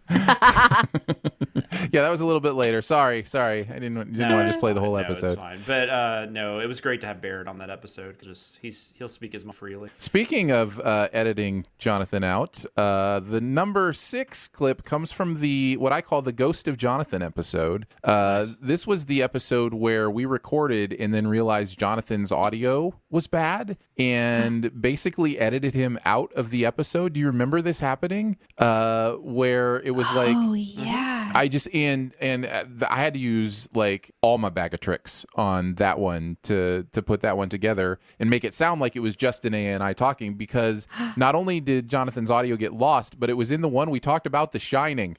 Yeah, that was a little bit later. Sorry. I didn't want to just play the whole episode. It's fine. But no, it was great to have Barrett on that episode, because he'll speak his mind freely. Speaking of editing Jonathan out, the number 6 clip comes from what I call the Ghost of Jonathan episode. This was the episode where we recorded and then realized Jonathan's audio was bad and basically edited him out of the episode. Do you remember this happening? Where it was like, oh yeah, I just and I had to use like all my bag of tricks on that one to put that one together and make it sound like it was just Danae and I talking, because not only did Jonathan's audio get lost, but it was in the one we talked about, The Shining.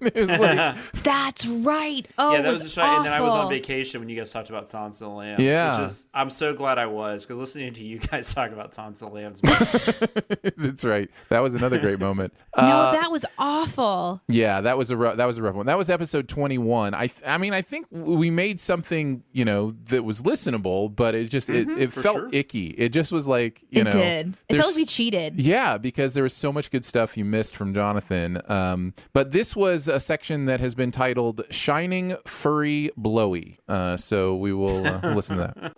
It was like, that's right. Oh, yeah, that was The Shining. And then I was on awful. vacation when you guys talked about Silence of the Lambs. Yeah. Which is, I'm so glad I was, because listening to you guys talk about Silence of the Lambs. That's right. That was another great moment. No, that was awful. Yeah, that was a rough one. That was episode 21. I think we made something, that was listenable, but it just it felt icky. It just was like, It did. It felt like we cheated. Yeah, because there was so much good stuff you missed from Jonathan. But this was a section that has been titled Shining Furry Blowy. So we will listen to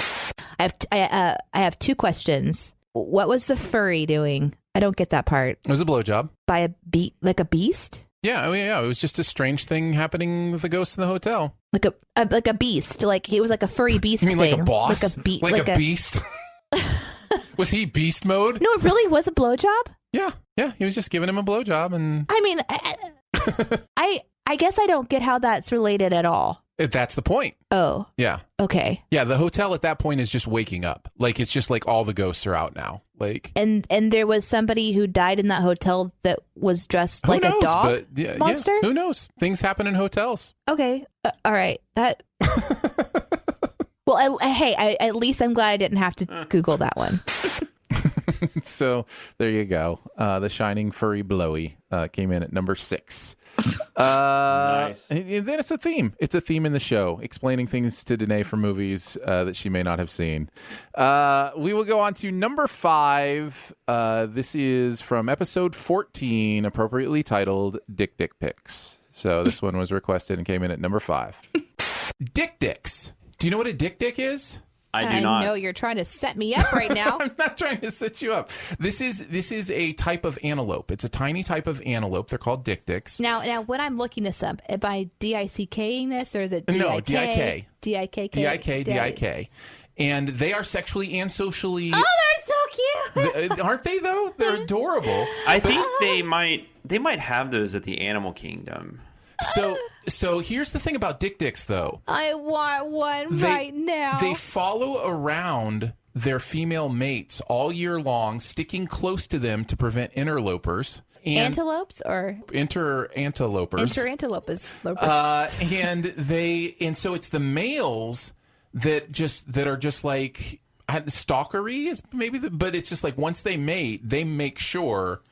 that. I have 2 questions. What was the furry doing? I don't get that part. It was a blowjob. By like a beast? Yeah, it was just a strange thing happening with the ghost in the hotel. Like a beast. Like it was like a furry beast. You mean thing. like a boss? Like a beast? Was he beast mode? No, it really was a blowjob? Yeah. He was just giving him a blowjob, and I mean, I guess I don't get how that's related at all. that's the point. Oh. Yeah. Okay. Yeah, the hotel at that point is just waking up. Like, it's just like all the ghosts are out now. Like, and there was somebody who died in that hotel that was dressed like a dog monster? Yeah, who knows? Things happen in hotels. Okay. All right. That. Well, hey, at least I'm glad I didn't have to Google that one. So there you go. The Shining Furry Blowy came in at number 6. Nice. And then it's a theme. It's a theme in the show, explaining things to Danae from movies that she may not have seen. We will go on to number 5. This is from episode 14, appropriately titled Dick Pics. So this one was requested and came in at number 5. Dick Dicks. Do you know what a dick is? I do not. I know you're trying to set me up right now. I'm not trying to set you up. This is a type of antelope. It's a tiny type of antelope. They're called dicks. Now, when I'm looking this up, am I DICKing this, or is it D-I-K? No, DIK. DIKK. DIK. And they are sexually and socially. Oh, they're so cute. Aren't they though? They're adorable. I think they might have those at the animal kingdom. So here's the thing about dicks, though. I want one right now. They follow around their female mates all year long, sticking close to them to prevent interlopers. Antelopes or Antelopers. Interantelopes. And so it's the males that are just like stalkery is maybe but it's just like once they mate, they make sure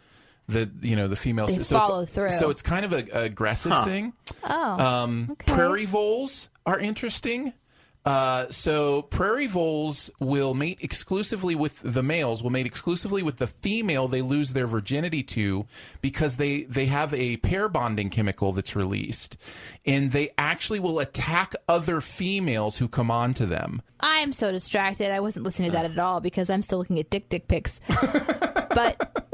that the females follow through. So it's kind of an aggressive thing. Okay. Prairie voles are interesting. So prairie voles will mate exclusively with the males, will mate exclusively with the female they lose their virginity to, because they have a pair bonding chemical that's released, and they actually will attack other females who come on to them. I am so distracted. I wasn't listening to that at all because I'm still looking at dick pics. But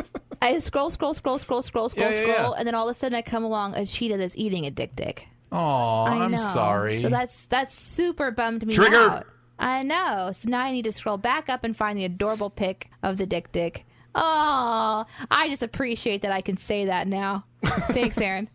I scroll, Yeah. and then all of a sudden I come along a cheetah that's eating a dick. Oh, I I'm know. sorry. So that's super bummed me Trigger. out. I know. So now I need to scroll back up and find the adorable pic of the dick. Oh, I just appreciate that I can say that now. Thanks, Aaron.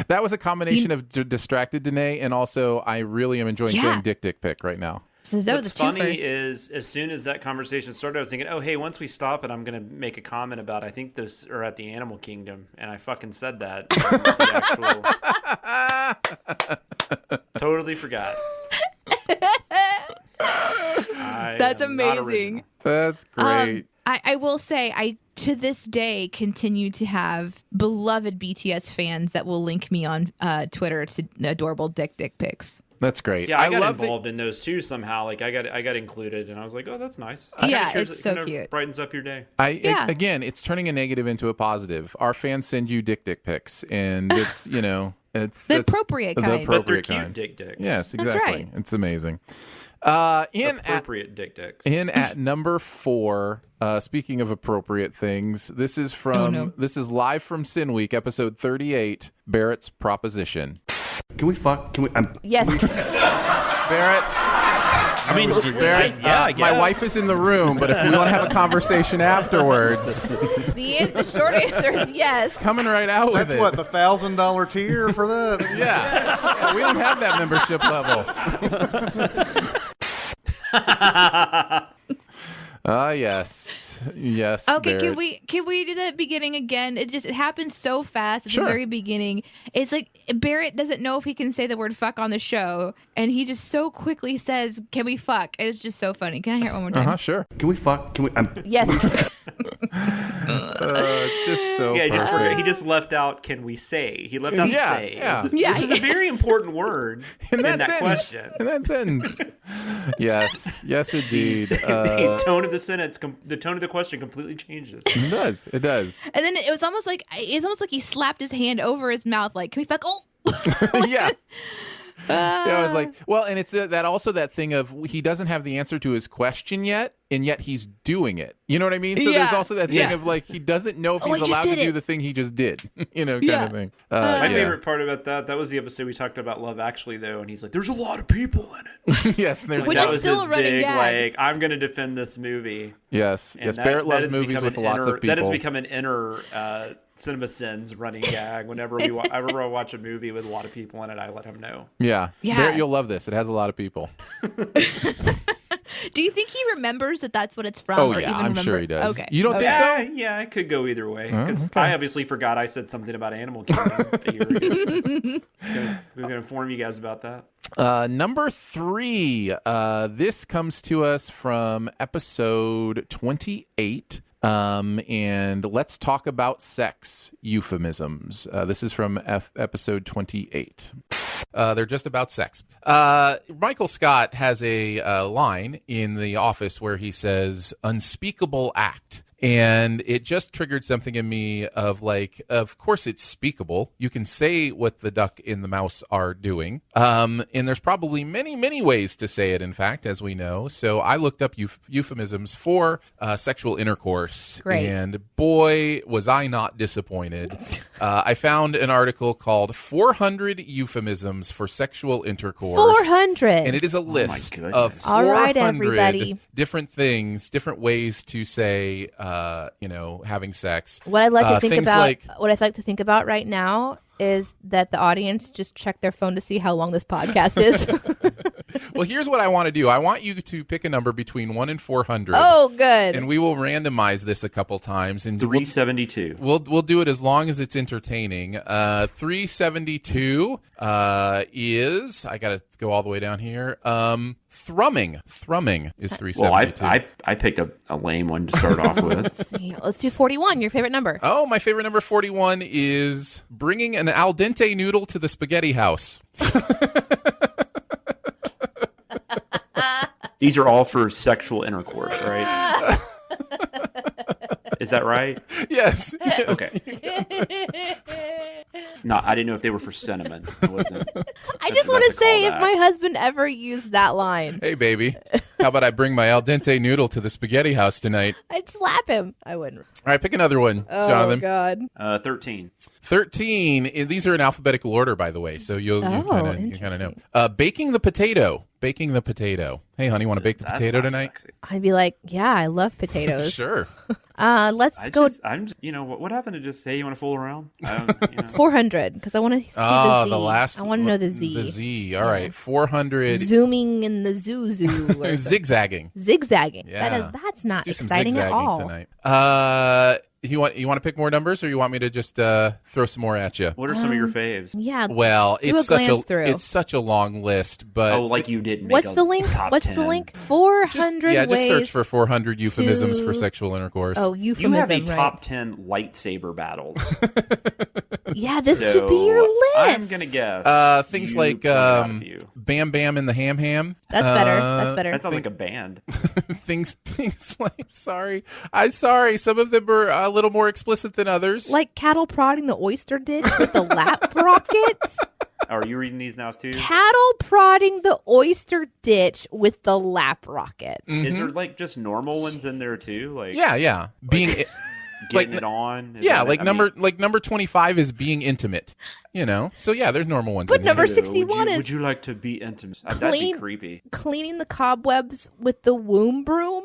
That was a combination of distracted Danae, and also I really am enjoying saying dick pic right now. So that was What's a twofer. funny is, as soon as that conversation started, I was thinking, oh, hey, once we stop it, I'm going to make a comment about, I think those are at the animal kingdom. And I fucking said that. Totally forgot. That's amazing. That's great. I will say, I to this day continue to have beloved BTS fans that will link me on Twitter to adorable dick pics. That's great. Yeah, I got love involved in those too somehow. Like I got included, and I was like, "Oh, that's nice." Yeah, Kinda it's so kinda cute. Brightens up your day. Again, it's turning a negative into a positive. Our fans send you dick pics, and it's it's The appropriate kind. The But they're appropriate cute kind. dick dicks. Yes, That's exactly. right. It's amazing. Appropriate dick dicks. At number 4. Speaking of appropriate things, this is this is live from Sin Week, episode 38. Barrett's proposition. Can we fuck? Can we? Yes. Barrett. Barrett, I guess. my wife is in the room, but if we want to have a conversation afterwards, The short answer is yes. coming right out with That's it. what, the $1,000 tier for that? Yeah, we don't have that membership level. Yes. Okay, Barrett. can we do the beginning again? It happens so fast at Sure. the very beginning. It's like Barrett doesn't know if he can say the word fuck on the show, and he just so quickly says, "Can we fuck?" And it's just so funny. Can I hear it one more time? Sure. Can we fuck? Can we? Yes. It's just so Yeah, perfect. he just left out. Can we say? He left out Yeah, say. yeah. Which is a very important word in that sentence. question. In that sentence. Yes, indeed. The tone of the sentence, the tone of the question completely changes. It does. And then it was almost like he slapped his hand over his mouth, like, "Can we fuck?" Oh. Yeah. Yeah, I was like, well, and it's that also that thing of he doesn't have the answer to his question yet, and yet he's doing it. You know what I mean? So there's Yeah. also that thing of like he doesn't know if Oh, I he's just allowed to did do it. the thing he just did. Kind of thing. My Yeah. favorite part about that was the episode we talked about Love Actually, though, and he's like, "There's a lot of people in it." Yes, and there's Which that is was still his a running big, gag. like, I'm going to defend this movie. yes. And Yes, that- Barrett that loves has movies become with an lots of people. That has become an inner CinemaSins running gag. Whenever I watch a movie with a lot of people in it, I let him know. Yeah. Yeah. Barrett, you'll love this. It has a lot of people. Do you think he remembers that that's what it's from? Oh, or yeah, even I'm sure he does. Okay. You don't think so? Yeah, it could go either way. Because I obviously forgot I said something about Animal Kingdom a year ago. We're gonna inform you guys about that. Number 3. This comes to us from episode 28. And let's talk about sex euphemisms. This is from episode 28. They're just about sex. Michael Scott has a line in The Office where he says, unspeakable act. And it just triggered something in me of like, of course it's speakable. You can say what the duck and the mouse are doing. And there's probably many, many ways to say it, in fact, as we know. So I looked up euphemisms for sexual intercourse. Great. And boy, was I not disappointed. I found an article called 400 Euphemisms for Sexual Intercourse. 400. And it is a list of 400 All right, everybody. different things, different ways to say, having sex. What I'd like to think things about, like- what I'd like to think about right now is that the audience just check their phone to see how long this podcast is. Well, here's what I want to do. I want you to pick a number between 1 and 400. Oh, good. And we will randomize this a couple times. And 372. We'll do it as long as it's entertaining. 372 is, I got to go all the way down here. Thrumming is 372. Well, I picked a lame one to start off with. Let's do 41, your favorite number. Oh, my favorite number 41 is bringing an al dente noodle to the spaghetti house. These are all for sexual intercourse, right? Is that right? Yes. Okay. No, I didn't know if they were for cinnamon. I just want to say, if callback. my husband ever used that line, Hey, baby. How about I bring my al dente noodle to the spaghetti house tonight? I'd slap him. I wouldn't. All right, pick another one, Oh, Jonathan. God. 13. 13. And these are in alphabetical order, by the way, so you kind of know. Baking the potato. Hey, honey, want to bake the That's potato not tonight? sexy. I'd be like, yeah, I love potatoes. Sure. Let's go I'm just, what happened to just say you want to fool around? I don't, 400 because I want to see the Z. The last. I want to know the Z. The Z. All right. 400. Zooming in the zoo or something. Zigzagging. Zigzagging. Yeah. That's not Let's do some exciting at zigzagging all. tonight. You want to pick more numbers, or you want me to just throw some more at you? What are some of your faves? Yeah. Well, do it's a glance through. it's such a long list, but Oh, like you didn't make What's a the link? top What's 10. the link? 400 just ways. search for 400 euphemisms for to- sexual intercourse. Oh, You euphemism, have a right? top 10 lightsaber battles. Yeah, this should be your list. I'm going to guess. Things you like pointed out a few. Bam Bam and the Ham Ham. That's better. That's better. That sounds like a band. Things like I'm sorry. Some of them are a little more explicit than others. Like cattle prodding the oyster ditch with the lap rockets. Oh, are you reading these now too? Cattle prodding the oyster ditch with the lap rocket. Is there like just normal ones in there too? Like yeah. Being getting it on? Is yeah, that like it? I mean, number 25 is being intimate. So yeah, there's normal ones. But in here. number 61 is would you like to be intimate? That'd be clean- creepy. cleaning the cobwebs with the womb broom.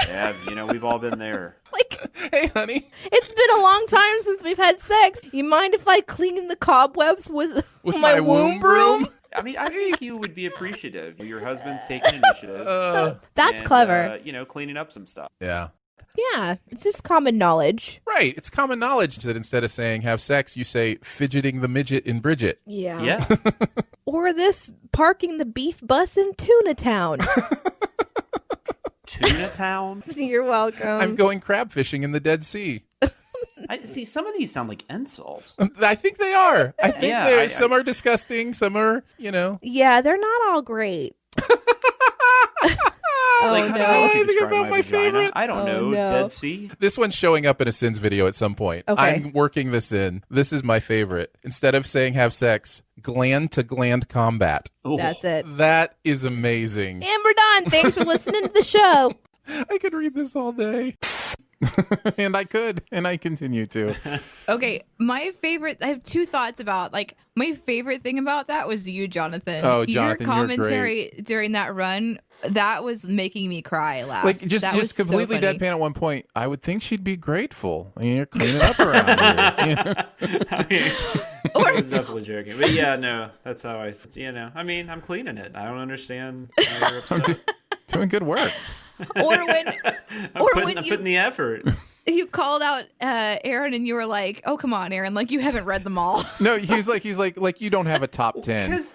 Yeah, we've all been there. Like, Hey, honey, it's been a long time since we've had sex. You mind if I clean the cobwebs with my womb broom? I mean, I think you would be appreciative. Your husband's taking initiative. That's and, clever. Cleaning up some stuff. Yeah. Yeah, it's just common knowledge. Right. It's common knowledge that instead of saying have sex, you say fidgeting the midget in Bridget. Yeah. Or this parking the beef bus in Tuna Town. Tuna Town. You're welcome. I'm going crab fishing in the Dead Sea. I see. Some of these sound like insults. I think they are. I think Yeah, some are disgusting. Some are, Yeah, they're not all great. Like, no. how would you I think describe about my vagina? favorite. I don't Oh, know. no. Dead Sea. This one's showing up in a Sins video at some point. Okay. I'm working this in. This is my favorite. Instead of saying have sex, gland to gland combat. Oh. That's it. That is amazing. And we're done. Thanks for listening to the show. I could read this all day. And I could, and I continue to. Okay, my favorite. I have two thoughts about my favorite thing about that was you, Jonathan. Oh, Jonathan, your you're commentary during that run that was making me cry. Laugh. Like just That was so completely funny. deadpan at one point. I would think she'd be grateful. I mean, you're cleaning up around here. Or I was definitely joking. But yeah, no, that's how I mean, I'm cleaning it. I don't understand why you're upset. Doing good work. Or when I'm putting the effort. you called out Aaron and you were like, "Oh, come on, Aaron! Like you haven't read them all." No, he's like you don't have a top 10. Because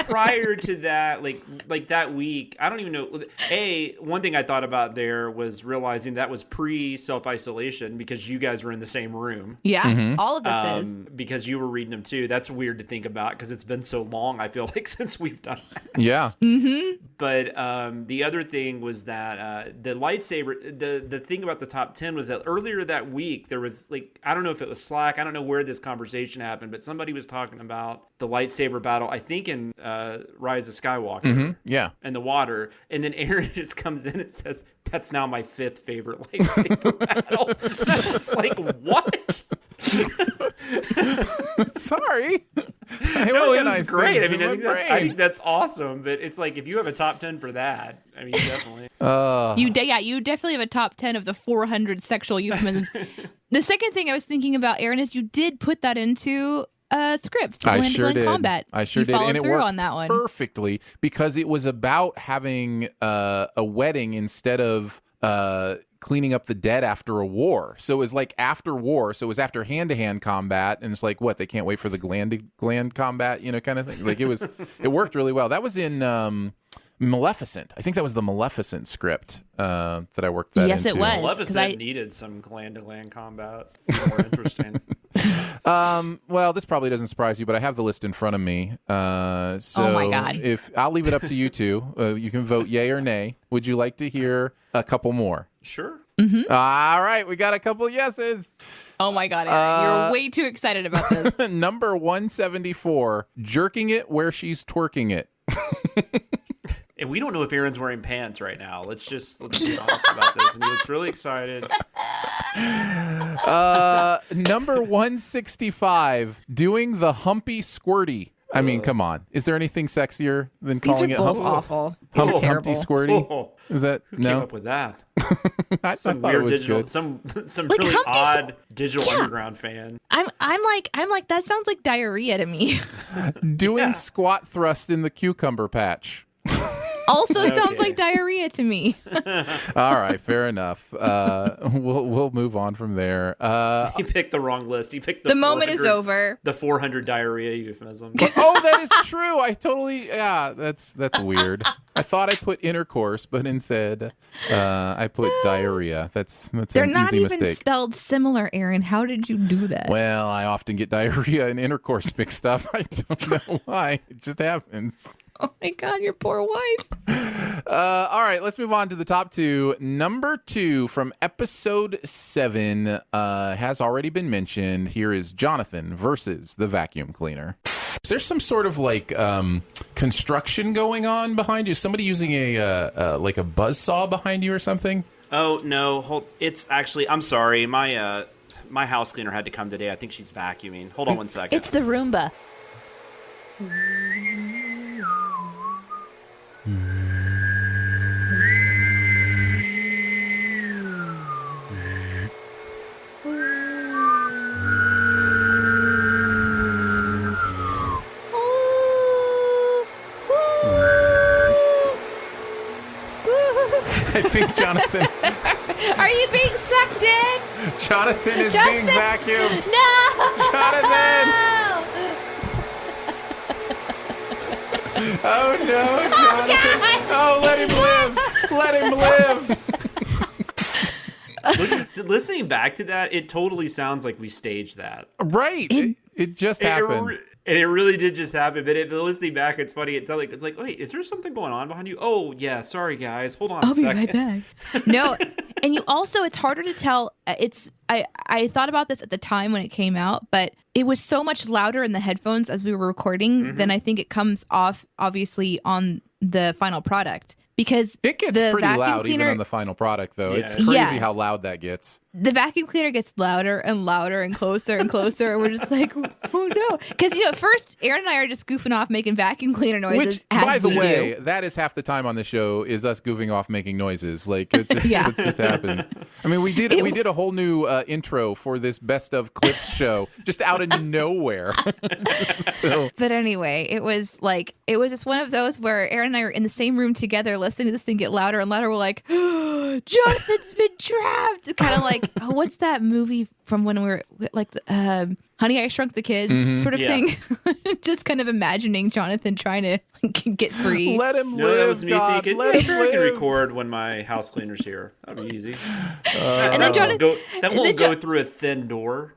prior to that, like that week, I don't even know. One thing I thought about there was realizing that was pre self-isolation because you guys were in the same room. Yeah, all of this is because you were reading them too. That's weird to think about because it's been so long. I feel like since we've done that. Yeah. But the other thing was that the lightsaber, the thing about the top 10 was that earlier that week, there was I don't know if it was Slack, I don't know where this conversation happened, but somebody was talking about the lightsaber battle, I think in Rise of Skywalker. Yeah. And the water. And then Aaron just comes in and says, "That's now my 5th favorite lightsaber battle." It's like, what? Sorry. No, it was great. I mean, I think that's awesome. But it's like if you have a top 10 for that, I mean, definitely. You definitely have a top 10 of the 400 sexual euphemisms. The second thing I was thinking about, Aaron, is you did put that into a script. I sure did. Combat. I sure you did, and it worked on that one perfectly because it was about having a wedding instead of cleaning up the dead after a war. So it was like after war. So it was after hand-to-hand combat, and it's like, what, they can't wait for the gland combat, kind of thing. Like it worked really well. That was in Maleficent. I think that was the Maleficent script that I worked that into. Yes, it was. Maleficent needed some gland-to-gland combat. More interesting. Well, this probably doesn't surprise you, but I have the list in front of me. So oh my God. If I'll leave it up to you two. You can vote yay or nay. Would you like to hear a couple more? Sure. All right, we got a couple yeses. Oh my God, Aaron, you're way too excited about this. Number 174, jerking it where she's twerking it. And we don't know if Aaron's wearing pants right now. Let's be honest about this. And he looks really excited. Number 165, doing the humpy squirty. I mean, come on. Is there anything sexier than calling These it are both awful. These are terrible. Humpty squirty? Is that Who no? came up with that? I Some thought weird it was digital, good. some Like really Humpty odd digital underground fan. I'm like that sounds like diarrhea to me. Doing squat thrust in the cucumber patch. Also sounds like diarrhea to me. All right, fair enough. We'll move on from there. He picked the wrong list. He picked The moment is over. The 400 diarrhea euphemism. Oh, that is true. I totally that's weird. I thought I put intercourse, but instead I put diarrhea. That's They're an not easy even mistake. spelled similar, Aaron. How did you do that? Well, I often get diarrhea and intercourse mixed up. I don't know why. It just happens. Oh my God, your poor wife. All right, let's move on to the top two. Number 2 from episode 7 has already been mentioned. Here is Jonathan versus the vacuum cleaner. Is there some sort of construction going on behind you? Somebody using a buzzsaw behind you or something? Oh no, it's actually. I'm sorry. My house cleaner had to come today. I think she's vacuuming. Hold on one second. It's the Roomba. I think Jonathan. Are you being sucked in? Jonathan is Jonathan! being vacuumed. No! Jonathan! Oh no, Jonathan! Oh, let him live! Let him live! Listening back to that, it totally sounds like we staged that. Right, it just happened. And it really did just happen. But listening back, it's funny. It's like, wait, is there something going on behind you? Oh, yeah. Sorry, guys. Hold on a second. I'll be right back. No, and you also, it's harder to tell. I thought about this at the time when it came out, but it was so much louder in the headphones as we were recording than I think it comes off, obviously, on the final product. because It gets the pretty vacuum loud cleaner, even on the final product, though. Yeah. It's crazy Yes. how loud that gets. the vacuum cleaner gets louder and louder and closer and closer. And we're just like, oh no. Because, at first, Aaron and I are just goofing off making vacuum cleaner noises. Which, as by the we way, do. that is half the time on the show is us goofing off making noises. Like it just, Yeah. it just happens. I mean, we did a whole new intro for this best of clips show just out of nowhere. So But anyway, it was just one of those where Aaron and I are in the same room together listening to this thing get louder and louder. We're like, Jonathan's been trapped. Kind of like, what's that movie from when we were like, Honey, I Shrunk the Kids sort of Yeah. thing. Just kind of imagining Jonathan trying to get free. let him No, that live, was me God. thinking, Let him sure I can live. record when my house cleaner's here. That'd be easy. And then Jonathan, That won't go through a thin door.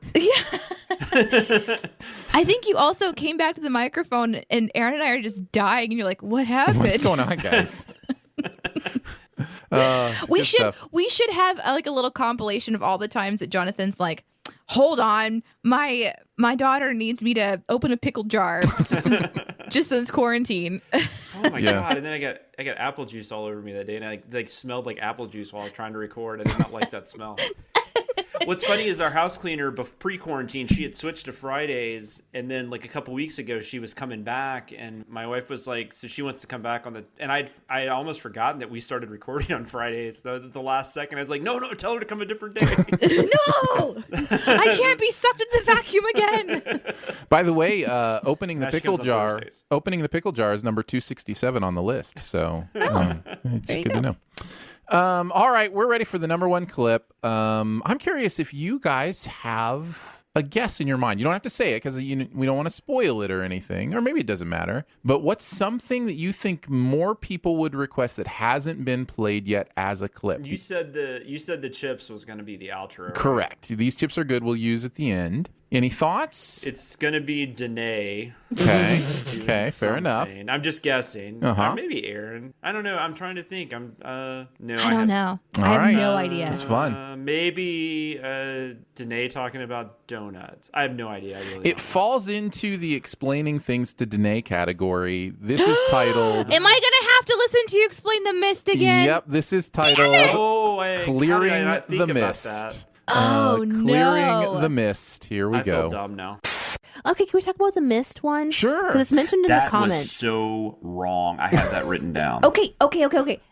I think you also came back to the microphone and Aaron and I are just dying and you're like, what happened? What's going on, guys? we good should stuff. we should have a little compilation of all the times that Jonathan's like, hold on, my daughter needs me to open a pickle jar just since quarantine. Oh my Yeah. god! And then I got apple juice all over me that day, and I smelled like apple juice while I was trying to record. I did not like that smell. What's funny is our house cleaner pre-quarantine, she had switched to Fridays, and then like a couple weeks ago she was coming back, and my wife was like, so she wants to come back on the, and I'd almost forgotten that we started recording on Fridays. The last second I was like, no, tell her to come a different day. No, I can't be sucked into the vacuum again. By the way, opening the Now she pickle comes on jar. Thursdays. Opening the pickle jar is number 267 on the list. So Oh, there just you good to go. know. All right, we're ready for the number one clip. I'm curious if you guys have a guess in your mind. You don't have to say it because we don't want to spoil it or anything, or maybe it doesn't matter. But what's something that you think more people would request that hasn't been played yet as a clip? You said the chips was going to be the outro. right? Correct. These chips are good. We'll use at the end. Any thoughts? It's going to be Danae. Okay. doing Okay. Fair enough. something. I'm just guessing. Uh-huh. Or maybe Aaron. I don't know. I'm trying to think. No, I don't know. All I have right. no idea. It's fun. Maybe Danae talking about donuts. I have no idea. I really It don't. falls into the explaining things to Danae category. This is titled. Am I gonna have to listen to you explain the mist again? Yep, this is titled Oh, how did I Clearing not think the about Mist. that? Oh, Clearing no. the Mist. Here we I feel go. dumb now. Okay, can we talk about the mist one? Sure. Because it's mentioned in the That was comments. so wrong. I have that written down. Okay.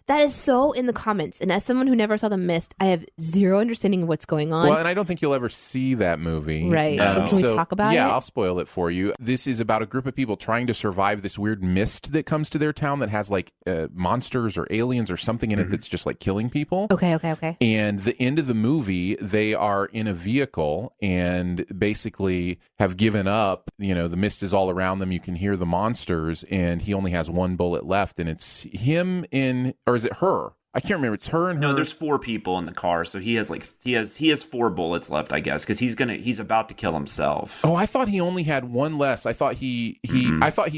That is so in the comments. And as someone who never saw The Mist, I have zero understanding of what's going on. Well, and I don't think you'll ever see that movie. Right. So can we talk about yeah, it? I'll spoil it for you. This is about a group of people trying to survive this weird mist that comes to their town that has like monsters or aliens or something in it that's just like killing people. Okay. And the end of the movie, they are in a vehicle and basically have given up. You know, the mist is all around them. You can hear the monsters, and he only has one bullet left, and it's him or is it her? I can't remember. It's her and her. No, there's 4 people in the car, so he has 4 bullets left, I guess, because he's about to kill himself. Oh, I thought he only had one less. I thought he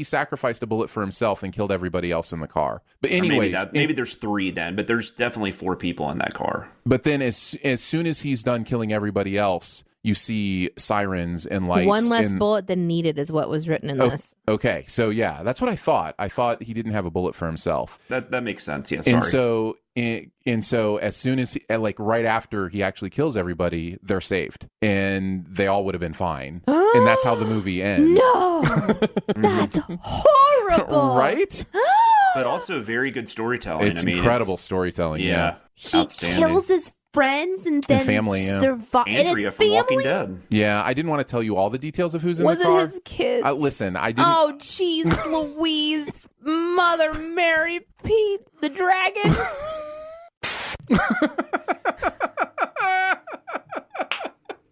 sacrificed a bullet for himself and killed everybody else in the car. But Or anyways, maybe there's 3 then, but there's definitely 4 people in that car. but then as soon as he's done killing everybody else, you see sirens and lights. One less and, bullet than needed is what was written in Oh, this. okay, so yeah, that's what I thought. I thought he didn't have a bullet for himself. That makes sense. Yeah, sorry. And so as soon as like right after he actually kills everybody, they're saved, and they all would have been fine. And that's how the movie ends. No, that's horrible. Right? But also very good storytelling. It's incredible storytelling. Yeah, He outstanding. kills his friends and then family, yeah. survive. And Andrea his from Walking family. Dead. Yeah, I didn't want to tell you all the details of who's in Was the car. it his kids? Listen, I didn't. Oh, jeez, Louise, Mother Mary, Pete the Dragon.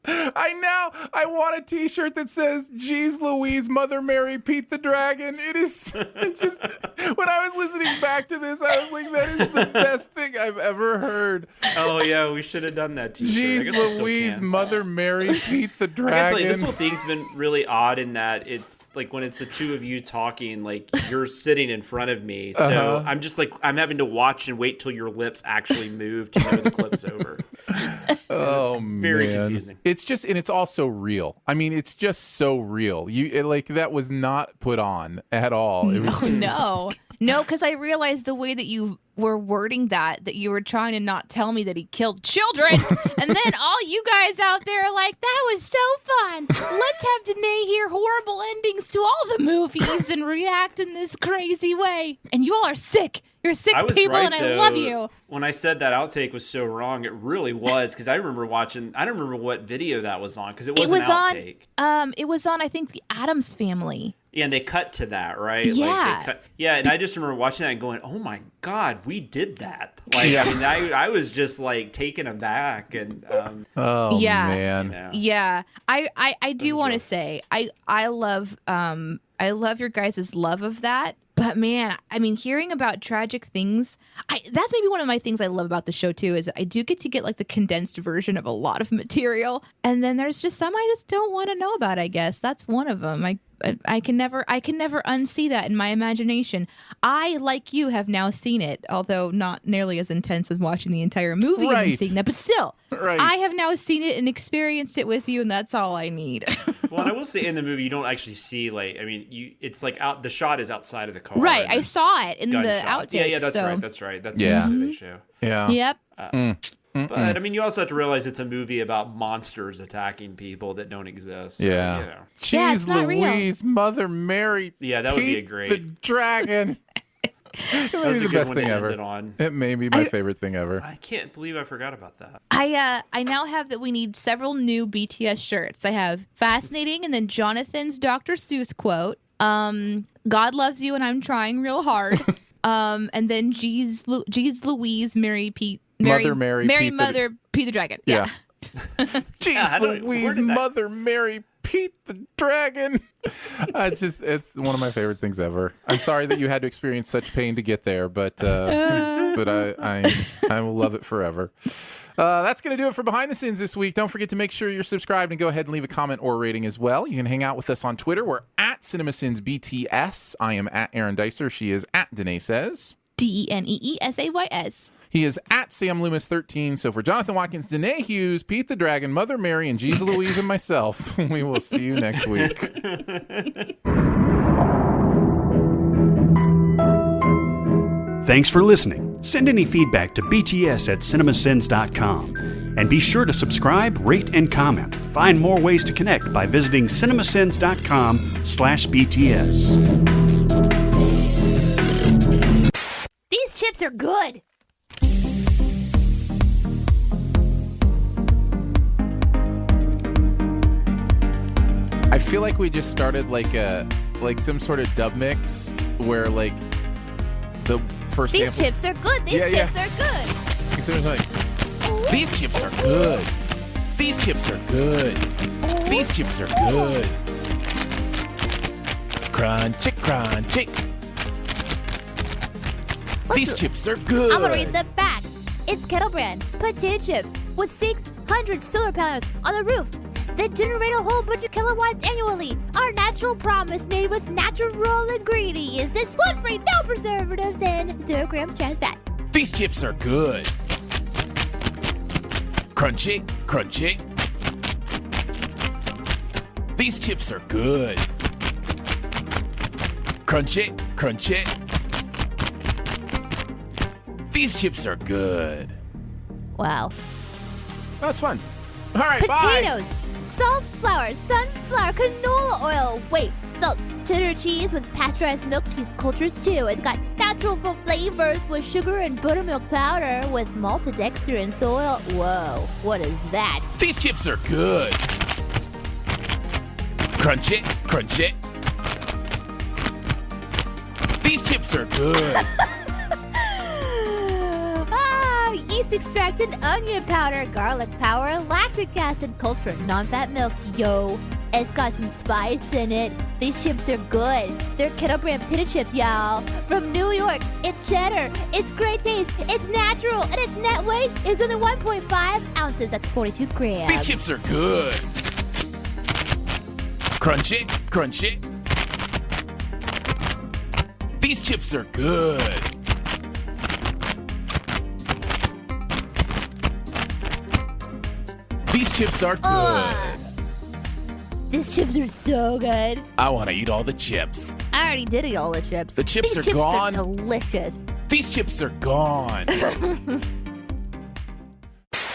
I want a T-shirt that says "Geez Louise, Mother Mary, Pete the Dragon." It is it's just when I was listening back to this, I was like, "That is the best thing I've ever heard." Oh yeah, we should have done that. T-shirt. "Geez I guess I still Louise, can. Mother Mary, Pete the I gotta tell you, this Dragon." whole thing's been really odd in that it's like when it's the two of you talking, like you're sitting in front of me, so I'm just like I'm having to watch and wait till your lips actually move to know the clip's over. Oh very man, confusing. it's just and it's also real. I mean, it's just so real. Like that was not put on at all. It was Oh, no. No, because I realized the way that you were wording that you were trying to not tell me that he killed children. And then all you guys out there are like, that was so fun. Let's have Danae hear horrible endings to all the movies and react in this crazy way. And you all are sick. You're sick people, right, and I love you. When I said that outtake was so wrong, it really was, because I remember watching. I don't remember what video that was on, because it wasn't an outtake. It was on, I think, the Addams Family. Yeah, and they cut to that, right? Yeah. And I just remember watching that and going, "Oh my God, we did that!" Like, I mean, I was just like taken aback, and Oh Yeah. man. you know. Yeah, I do want to say I love your guys' love of that. But man, I mean, hearing about tragic things, that's maybe one of my things I love about the show too, is that I do get to get like the condensed version of a lot of material, and then there's just some I just don't want to know about. I guess that's one of them. I can never unsee that in my imagination. I, like you, have now seen it, although not nearly as intense as watching the entire movie and seeing that, but still, I have now seen it and experienced it with you, and that's all I need. Well, and I will say, in the movie, you don't actually see, like, I mean, it's like the shot is outside of the car. Right, I saw it in the outtakes. Yeah, that's so. right. That's what they show. Yeah. Yep. But I mean, you also have to realize it's a movie about monsters attacking people that don't exist. So, Yeah. you know. Yeah, it's Jeez not real. Louise, Mother Mary. Yeah, that would be a Pete great. the Dragon. It may That was be a the good best one thing to ever. end it on. It may be my favorite thing ever. I can't believe I forgot about that. I now have that we need several new BTS shirts. I have fascinating, and then Jonathan's Dr. Seuss quote. God loves you, and I'm trying real hard. And then Jeez Louise, Mary Pete, Mother Mary, Pete the- Mother Pete the Dragon. Yeah. Jeez Yeah, where Louise, did that- Mother Mary, Pete the Dragon. It's one of my favorite things ever. I'm sorry that you had to experience such pain to get there, but I will love it forever. That's going to do it for Behind the Scenes this week. Don't forget to make sure you're subscribed and go ahead and leave a comment or rating as well. You can hang out with us on Twitter. We're at CinemaSins BTS. I am at Aaron Dicer. She is at Danae Says. DENEESAYS. He is at Sam Loomis 13. So for Jonathan Watkins, Danae Hughes, Pete the Dragon, Mother Mary, and Jesus Louise and myself, we will see you next week. Thanks for listening. Send any feedback to bts@cinemasins.com. And be sure to subscribe, rate, and comment. Find more ways to connect by visiting cinemasins.com/BTS. These chips are good. I feel like we just started like some sort of dub mix where like the first These sample. chips are good. These Yeah, chips are good. Somebody's like, these chips are good. These chips are good. These chips are good. Crunchy, crunchy. These chips are good. I'm gonna read the back. It's Kettle Brand potato chips with 600 solar panels on the roof that generate a whole bunch of kilowatts annually. Our natural promise made with natural ingredients. It's gluten-free, no preservatives, and 0 grams trans fat. These chips are good. Crunchy, crunchy. These chips are good. Crunchy, crunchy. These chips are good. Wow. That was fun. All right, Potatoes, salt, flour, sunflower, canola oil. Wait, salt, cheddar cheese with pasteurized milk cheese cultures too. It's got natural flavors with sugar and buttermilk powder with maltodextrin soil. Whoa, what is that? These chips are good. Crunchy, crunchy. These chips are good. Yeast extracted onion powder, garlic powder, lactic acid, cultured non-fat milk. Yo, it's got some spice in it. These chips are good. They're Kettle Brand potato chips, y'all. From New York, it's cheddar. It's great taste. It's natural, and its net weight is only 1.5 ounces. That's 42 grams. These chips are good. Crunchy, crunchy. These chips are good. These chips are good. These chips are so good. I want to eat all the chips. All already did eat all the chips. The chips These are chips gone. Are delicious. These chips are gone.